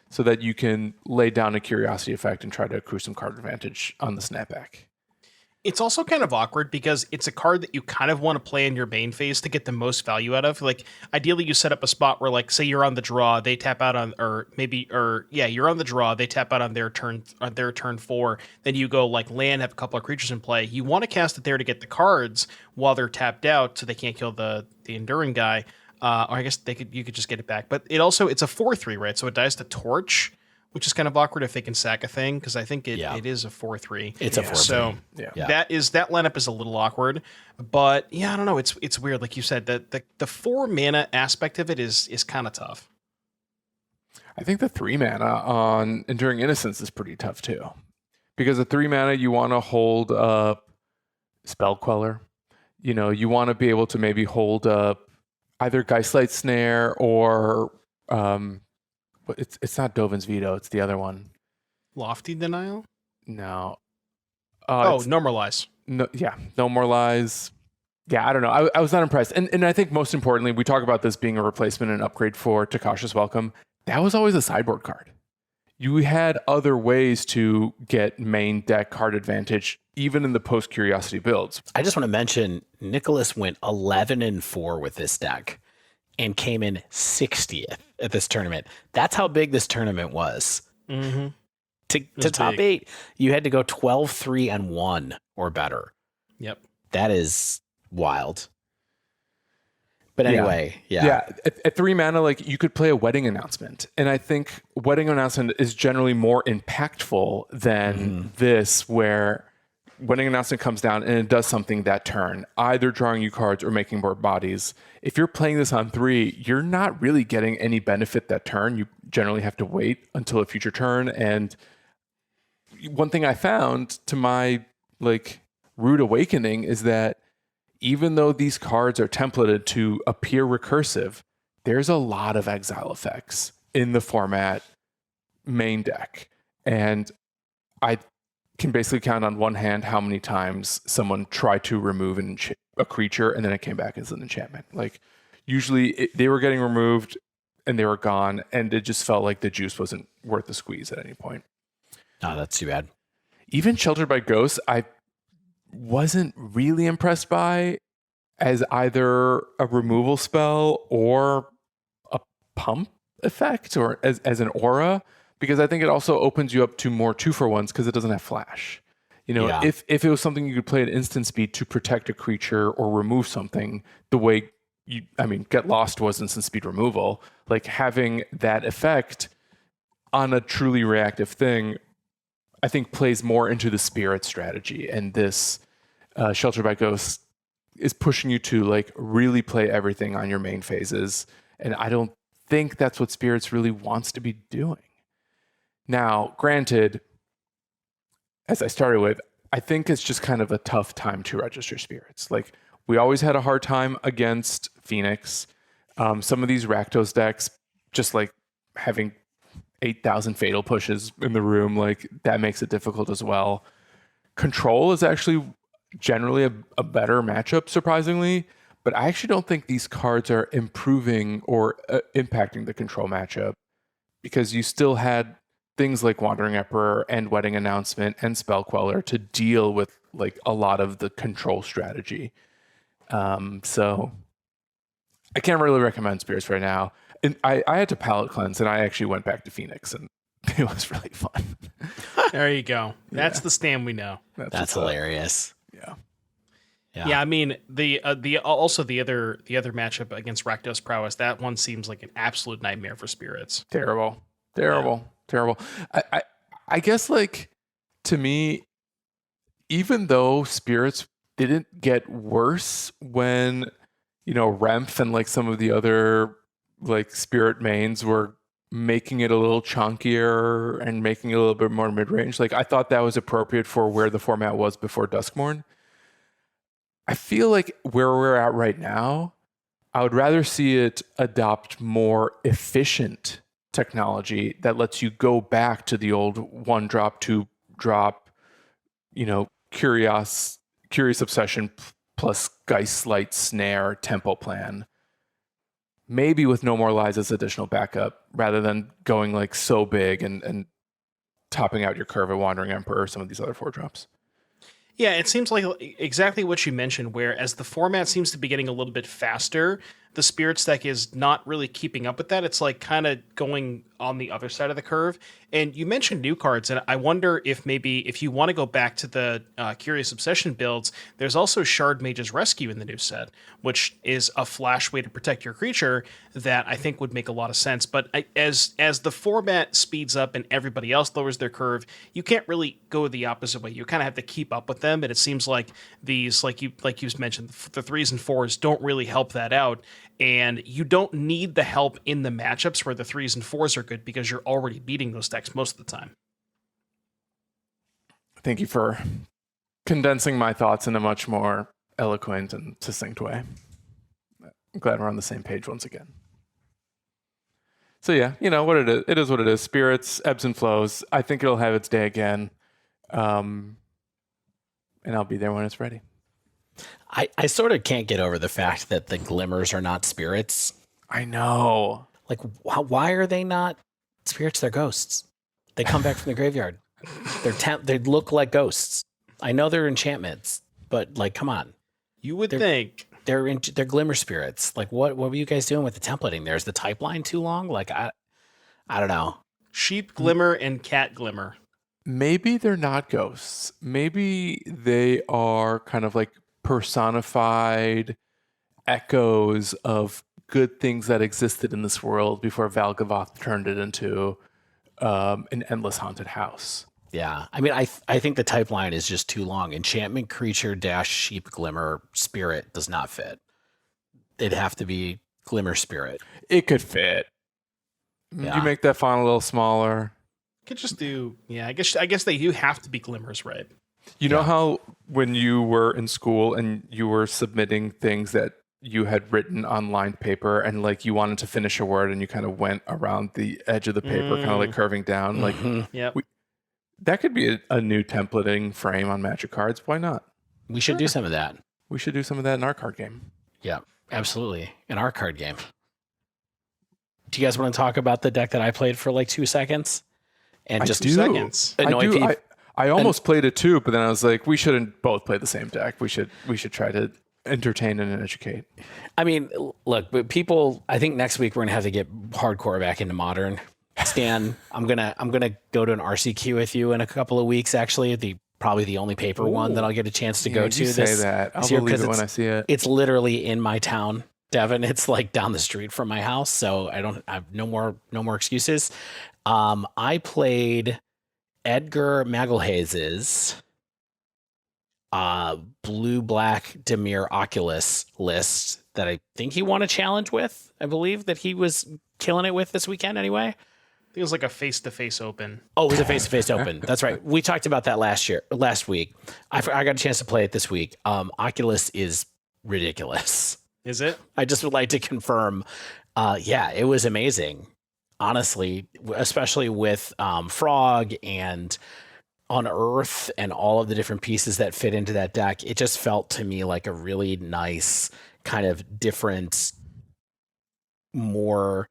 Speaker 2: so that you can lay down a Curiosity effect and try to accrue some card advantage on the snapback.
Speaker 3: It's also kind of awkward because it's a card that you kind of want to play in your main phase to get the most value out of. Like, ideally you set up a spot where, like, say you're on the draw, they tap out on, you're on the draw, they tap out on their turn 4, then you go like land, have a couple of creatures in play. You want to cast it there to get the cards while they're tapped out so they can't kill the enduring guy. Or I guess you could just get it back. But it's a 4/3, right? So it dies to Torch, which is kind of awkward if they can sack a thing, because I think it is a 4/3.
Speaker 1: It's a 4/3.
Speaker 3: So that lineup is a little awkward. But yeah, I don't know. It's weird. Like you said, the 4 mana aspect of it is kind of tough.
Speaker 2: I think the 3 mana on Enduring Innocence is pretty tough too. Because the 3 mana, you want to hold up Spell Queller. You know, you want to be able to maybe hold up either Geistlight Snare or it's not Dovin's Veto, it's the other one.
Speaker 3: Lofty Denial?
Speaker 2: No.
Speaker 3: No More Lies.
Speaker 2: No More Lies. Yeah, I don't know. I was not impressed. And I think most importantly, we talk about this being a replacement and upgrade for Takasha's Welcome. That was always a sideboard card. You had other ways to get main deck card advantage, even in the post-Curiosity builds.
Speaker 1: I just want to mention, Nicholas went 11-4 with this deck and came in 60th at this tournament. That's how big this tournament was.
Speaker 3: Mm-hmm.
Speaker 1: To top
Speaker 3: big.
Speaker 1: 8, you had to go 12-3-1 or better.
Speaker 3: Yep.
Speaker 1: That is wild. But anyway, yeah.
Speaker 2: At 3 mana, like, you could play a Wedding Announcement, and I think Wedding Announcement is generally more impactful than this, where Wedding Announcement comes down and it does something that turn, either drawing you cards or making more bodies. If you're playing this on 3, you're not really getting any benefit that turn. You generally have to wait until a future turn. And one thing I found, to my rude awakening, is that even though these cards are templated to appear recursive, there's a lot of exile effects in the format main deck. And I can basically count on one hand how many times someone tried to remove a creature and then it came back as an enchantment. Like, usually they were getting removed and they were gone, and it just felt like the juice wasn't worth the squeeze at any point.
Speaker 1: Oh, that's too bad.
Speaker 2: Even Sheltered by Ghosts, I wasn't really impressed by as either a removal spell or a pump effect, or as an aura, because I think it also opens you up to more 2-for-1s because it doesn't have flash. You know, if it was something you could play at instant speed to protect a creature or remove something, the way Get Lost was instant speed removal, like, having that effect on a truly reactive thing, I think plays more into the spirit strategy. And this Shelter by Ghosts is pushing you to really play everything on your main phases. And I don't think that's what Spirits really wants to be doing. Now, granted, as I started with, I think it's just kind of a tough time to register Spirits. Like, we always had a hard time against Phoenix. Some of these Rakdos decks just like having 8,000 fatal pushes in the room, like that makes it difficult as well. Control is actually generally a better matchup, surprisingly, but I actually don't think these cards are improving or impacting the control matchup, because you still had things like Wandering Emperor and Wedding Announcement and Spell Queller to deal with like a lot of the control strategy. So I can't really recommend Spirits right now. And I had to palate cleanse, and I actually went back to Phoenix, and it was really fun.
Speaker 3: There you go. That's the stand we know.
Speaker 1: That's hilarious.
Speaker 2: Yeah.
Speaker 3: Yeah, I mean the other matchup against Rakdos Prowess, that one seems like an absolute nightmare for Spirits.
Speaker 2: Terrible. I guess, like, to me, even though Spirits didn't get worse when, Remph and like some of the other like Spirit mains were making it a little chunkier and making it a little bit more mid-range, like I thought that was appropriate for where the format was before Duskmourn. I feel like where we're at right now, I would rather see it adopt more efficient technology that lets you go back to the old 1-drop, 2-drop, Curious Obsession plus Geistlight Snare tempo plan. Maybe with No More Lies as additional backup, rather than going like so big and topping out your curve at Wandering Emperor or some of these other 4-drops.
Speaker 3: Yeah, it seems like exactly what you mentioned, where as the format seems to be getting a little bit faster, the Spirits deck is not really keeping up with that. It's like kind of going on the other side of the curve. And you mentioned new cards, and I wonder if maybe if you want to go back to the Curious Obsession builds, there's also Shard Mage's Rescue in the new set, which is a flash way to protect your creature that I think would make a lot of sense. But as the format speeds up and everybody else lowers their curve, you can't really go the opposite way. You kind of have to keep up with them, and it seems like these, like you mentioned, the 3s and 4s don't really help that out. And you don't need the help in the matchups where the 3s and 4s are good, because you're already beating those decks most of the time.
Speaker 2: Thank you for condensing my thoughts in a much more eloquent and succinct way. I'm glad we're on the same page once again. So yeah, what it is. It is what it is. Spirits, ebbs and flows. I think it'll have its day again. And I'll be there when it's ready.
Speaker 1: I sort of can't get over the fact that the Glimmers are not spirits.
Speaker 2: I know.
Speaker 1: Like, why are they not spirits? They're ghosts. They come back from the graveyard. They look like ghosts. I know they're enchantments, but like, come on.
Speaker 3: You would think
Speaker 1: they're Glimmer spirits. Like, what were you guys doing with the templating there? Is the type line too long? Like, I don't know.
Speaker 3: Sheep Glimmer and Cat Glimmer.
Speaker 2: Maybe they're not ghosts. Maybe they are kind of like personified echoes of good things that existed in this world before Valgavoth turned it into an endless haunted house.
Speaker 1: Yeah. I mean, I think the type line is just too long. Enchantment creature - sheep glimmer spirit does not fit. It'd have to be Glimmer spirit.
Speaker 2: It could fit.
Speaker 1: Yeah.
Speaker 2: You make that font a little smaller.
Speaker 3: Could just do, yeah. I guess they do have to be Glimmers, right?
Speaker 2: You know how when you were in school and you were submitting things that you had written on lined paper, and like you wanted to finish a word and you kind of went around the edge of the paper, kind of like curving down. Like,
Speaker 3: yeah,
Speaker 2: that could be a new templating frame on Magic cards. Why not?
Speaker 1: We should do some of that.
Speaker 2: We should do some of that in our card game.
Speaker 1: Yeah, absolutely. In our card game. Do you guys want to talk about the deck that I played for like 2 seconds? And just
Speaker 3: 2 seconds.
Speaker 1: Annoy people?
Speaker 2: I almost played it too, but then I was like, we shouldn't both play the same deck. We should try to entertain and educate.
Speaker 1: I mean, look, but people, I think next week we're gonna have to get hardcore back into Modern. Stan, I'm gonna go to an RCQ with you in a couple of weeks. Actually, probably the only paper one that I'll get a chance to go to.
Speaker 2: You say that. I'll believe it when I see it.
Speaker 1: It's literally in my town, Devon. It's like down the street from my house, so I have no more excuses. I played Edgar Magalhaze's blue-black Dimir Oculus list that I think he won a challenge with. I believe that he was killing it with this weekend anyway.
Speaker 3: I think it was like a face-to-face open.
Speaker 1: Oh, it was a face-to-face open. That's right. We talked about that last week. I got a chance to play it this week. Oculus is ridiculous.
Speaker 3: Is it?
Speaker 1: I just would like to confirm. Yeah, it was amazing. honestly, especially with Frog and Unearth and all of the different pieces that fit into that deck. It just felt to me like a really nice kind of different, more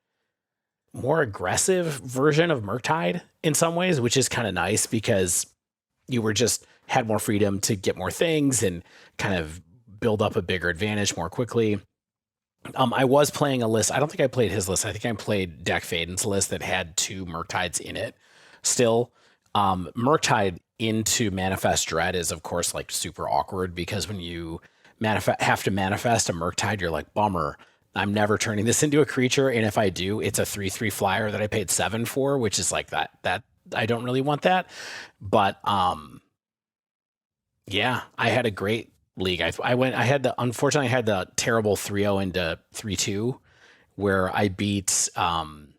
Speaker 1: aggressive version of Murktide in some ways, which is kind of nice because you were just had more freedom to get more things and kind of build up a bigger advantage more quickly. I was playing a list. I don't think I played his list. I think I played Deck Faden's list that had 2 Murktides in it. Still, Murktide into Manifest Dread is, of course, like super awkward because when you have to manifest a Murktide, you're like, bummer. I'm never turning this into a creature, and if I do, it's a 3/3 flyer that I paid 7 for, which is like that I don't really want that. But yeah, I had a great league. Unfortunately I had the terrible 3-0 into 3-2 where I beat Storm,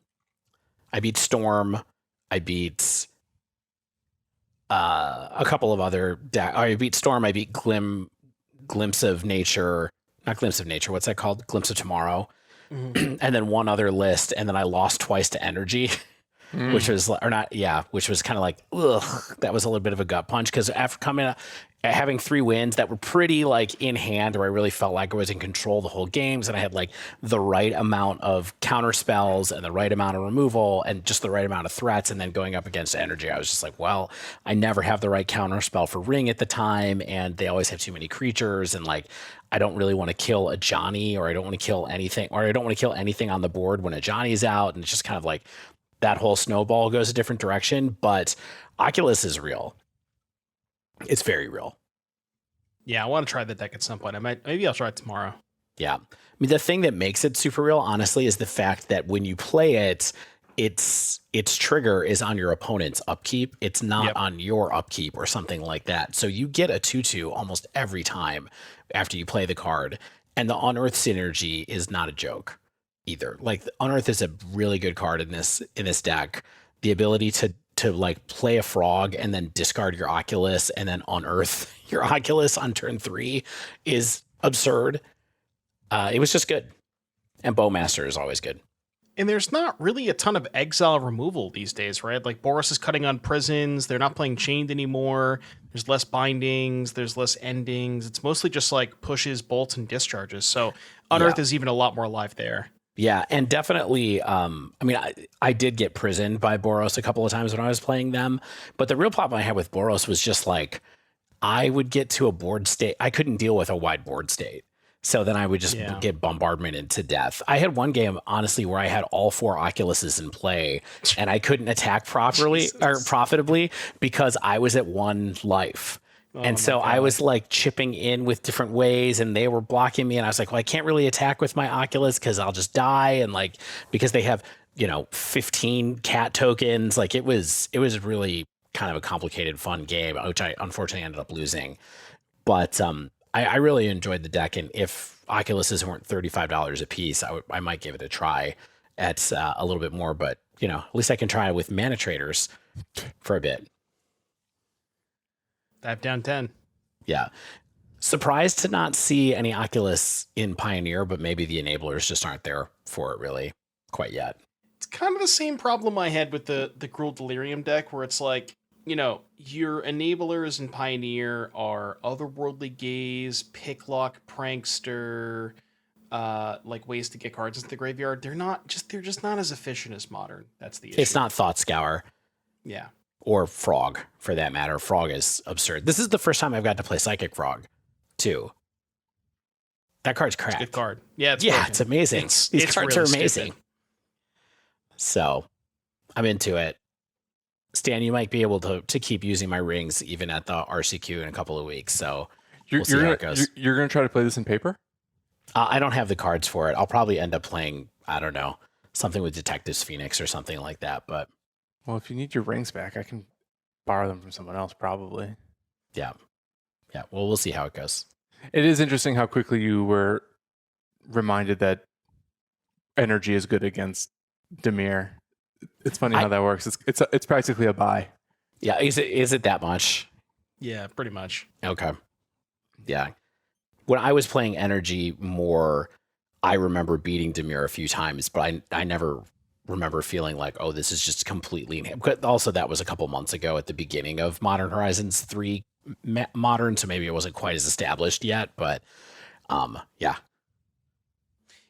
Speaker 1: I beat a couple of other I beat Storm, I beat Glimpse of Nature, not Glimpse of Nature, what's that called? Glimpse of Tomorrow. And then one other list, and then I lost twice to Energy. Which was which was kind of like, ugh, that was a little bit of a gut punch because after having 3 wins that were pretty like in hand, where I really felt like I was in control the whole games, and I had like the right amount of counter spells and the right amount of removal and just the right amount of threats, and then going up against Energy, I was just like, well, I never have the right counter spell for Ring at the time, and they always have too many creatures, and like I don't really want to kill a Johnny, or I don't want to kill anything, on the board when a Johnny's out, and it's just kind of like that whole snowball goes a different direction. But Oculus is real. It's very real.
Speaker 3: Yeah, I want to try the deck at some point. Maybe I'll try it tomorrow.
Speaker 1: Yeah. I mean, the thing that makes it super real, honestly, is the fact that when you play it, its trigger is on your opponent's upkeep. It's not on your upkeep or something like that. So you get a 2/2 almost every time after you play the card. And the Unearth synergy is not a joke either. Like, Unearth is a really good card in this deck. The ability to like play a Frog and then discard your Oculus and then unearth your Oculus on turn 3 is absurd. It was just good. And Bowmaster is always good.
Speaker 3: And there's not really a ton of exile removal these days, right? Like, Boros is cutting on prisons. They're not playing Chained anymore. There's less bindings. There's less endings. It's mostly just like pushes, bolts, and discharges. So Unearth is even a lot more alive there.
Speaker 1: Yeah, and definitely, I mean, I did get prisoned by Boros a couple of times when I was playing them, but the real problem I had with Boros was just like, I would get to a board state. I couldn't deal with a wide board state. So then I would just get bombardmented to death. I had one game, honestly, where I had all 4 Oculuses in play, and I couldn't attack properly or profitably because I was at 1 life. And so I was like chipping in with different ways, and they were blocking me. And I was like, well, I can't really attack with my Oculus because I'll just die. And like, because they have, 15 cat tokens, like it was really kind of a complicated, fun game, which I unfortunately ended up losing. But I really enjoyed the deck. And if Oculuses weren't $35 a piece, I might give it a try at a little bit more. But, at least I can try with Mana Traders for a bit.
Speaker 3: Dive down 10.
Speaker 1: Yeah. Surprised to not see any Oculus in Pioneer, but maybe the enablers just aren't there for it really quite yet.
Speaker 3: It's kind of the same problem I had with the Gruul Delirium deck, where it's like, your enablers in Pioneer are Otherworldly Gaze, Picklock, Prankster, like ways to get cards into the graveyard. They're just not as efficient as Modern. That's the issue.
Speaker 1: It's not Thought Scour.
Speaker 3: Yeah.
Speaker 1: Or Frog, for that matter. Frog is absurd. This is the first time I've got to play Psychic Frog, too. That card's cracked.
Speaker 3: It's a good card. Yeah,
Speaker 1: it's amazing. These cards
Speaker 3: really
Speaker 1: are amazing.
Speaker 3: Stupid.
Speaker 1: So, I'm into it. Stan, you might be able to keep using my rings even at the RCQ in a couple of weeks. So, we'll see how it goes.
Speaker 2: You're going to try to play this in paper?
Speaker 1: I don't have the cards for it. I'll probably end up playing, I don't know, something with Detectives Phoenix or something like that, but...
Speaker 2: Well, if you need your rings back, I can borrow them from someone else, probably.
Speaker 1: Yeah. Well, we'll see how it goes.
Speaker 2: It is interesting how quickly you were reminded that Energy is good against Dimir. It's funny how that works. It's practically a buy.
Speaker 1: Yeah. Is it that much?
Speaker 3: Yeah, pretty much.
Speaker 1: Okay. Yeah. When I was playing Energy more, I remember beating Dimir a few times, but I never remember feeling like, oh, this is just completely. But also, that was a couple months ago at the beginning of Modern Horizons 3 Modern, so maybe it wasn't quite as established yet. But yeah.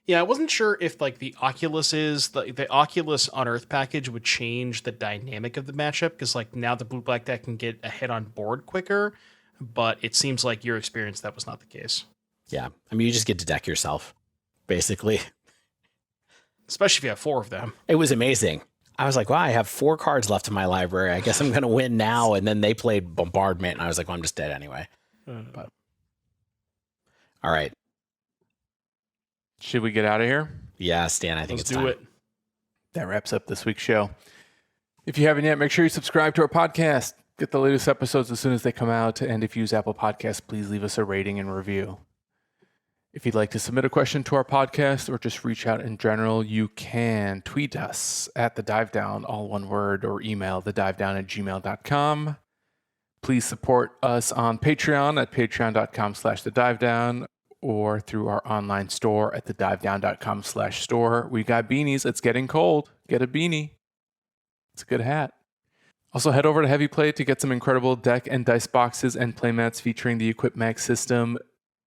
Speaker 3: Yeah, I wasn't sure if like the Oculus on Earth package would change the dynamic of the matchup, because like now the blue black deck can get ahead on board quicker, but it seems like your experience that was not the case.
Speaker 1: Yeah. I mean, you just get to deck yourself, basically.
Speaker 3: Especially if you have 4 of them.
Speaker 1: It was amazing. I was like, wow, I have 4 cards left in my library. I guess I'm going to win now. And then they played Bombardment, and I was like, well, I'm just dead anyway. But all right.
Speaker 2: Should we get out of here?
Speaker 1: Yeah, Stan, I think
Speaker 3: Let's
Speaker 1: it's
Speaker 3: do
Speaker 1: time.
Speaker 3: it.
Speaker 2: That wraps up this week's show. If you haven't yet, make sure you subscribe to our podcast. Get the latest episodes as soon as they come out. And if you use Apple Podcasts, please leave us a rating and review. If you'd like to submit a question to our podcast or just reach out in general, you can tweet us at The Dive Down, all one word, or email thedivedown@gmail.com. Please support us on Patreon at patreon.com/thedivedown or through our online store at thedivedown.com/store. We got beanies. It's getting cold. Get a beanie. It's a good hat. Also, head over to Heavy Play to get some incredible deck and dice boxes and playmats featuring the Equip Mag system.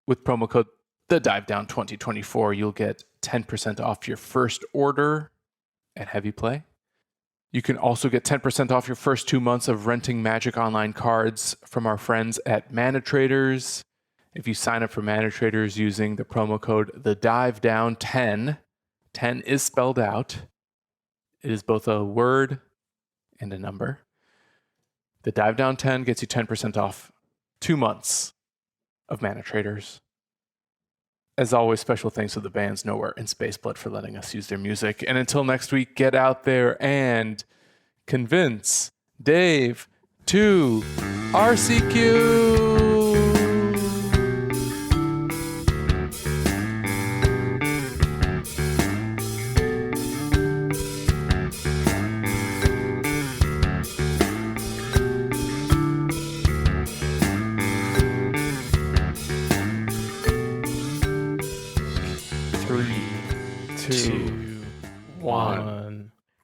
Speaker 2: With promo code TheDiveDown2024, you'll get 10% off your first order at Heavy Play. You can also get 10% off your first 2 months of renting Magic Online cards from our friends at Mana Traders. If you sign up for Mana Traders using the promo code TheDiveDown10, 10 is spelled out. It is both a word and a number. The Dive Down 10 gets you 10% off 2 months of Mana Traders. As always, special thanks to the bands Nowhere and Spaceblood for letting us use their music. And until next week, get out there and convince Dave to RCQ.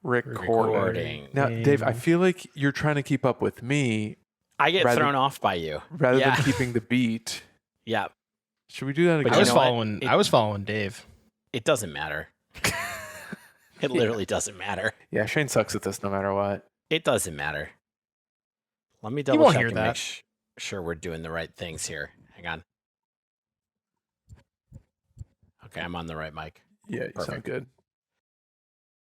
Speaker 2: Recording. Now, Dave, I feel like you're trying to keep up with me.
Speaker 1: I get thrown off by you.
Speaker 2: Rather than keeping the beat.
Speaker 1: Yeah.
Speaker 2: Should we do that again?
Speaker 3: I was following Dave.
Speaker 1: It doesn't matter. It literally doesn't matter.
Speaker 2: Yeah, Shane sucks at this no matter what.
Speaker 1: It doesn't matter. Let me
Speaker 3: You
Speaker 1: double
Speaker 3: won't
Speaker 1: check
Speaker 3: hear
Speaker 1: and
Speaker 3: that.
Speaker 1: make sure we're doing the right things here. Hang on. Okay, I'm on the right mic.
Speaker 2: Yeah, you sound
Speaker 1: Perfect.
Speaker 2: good.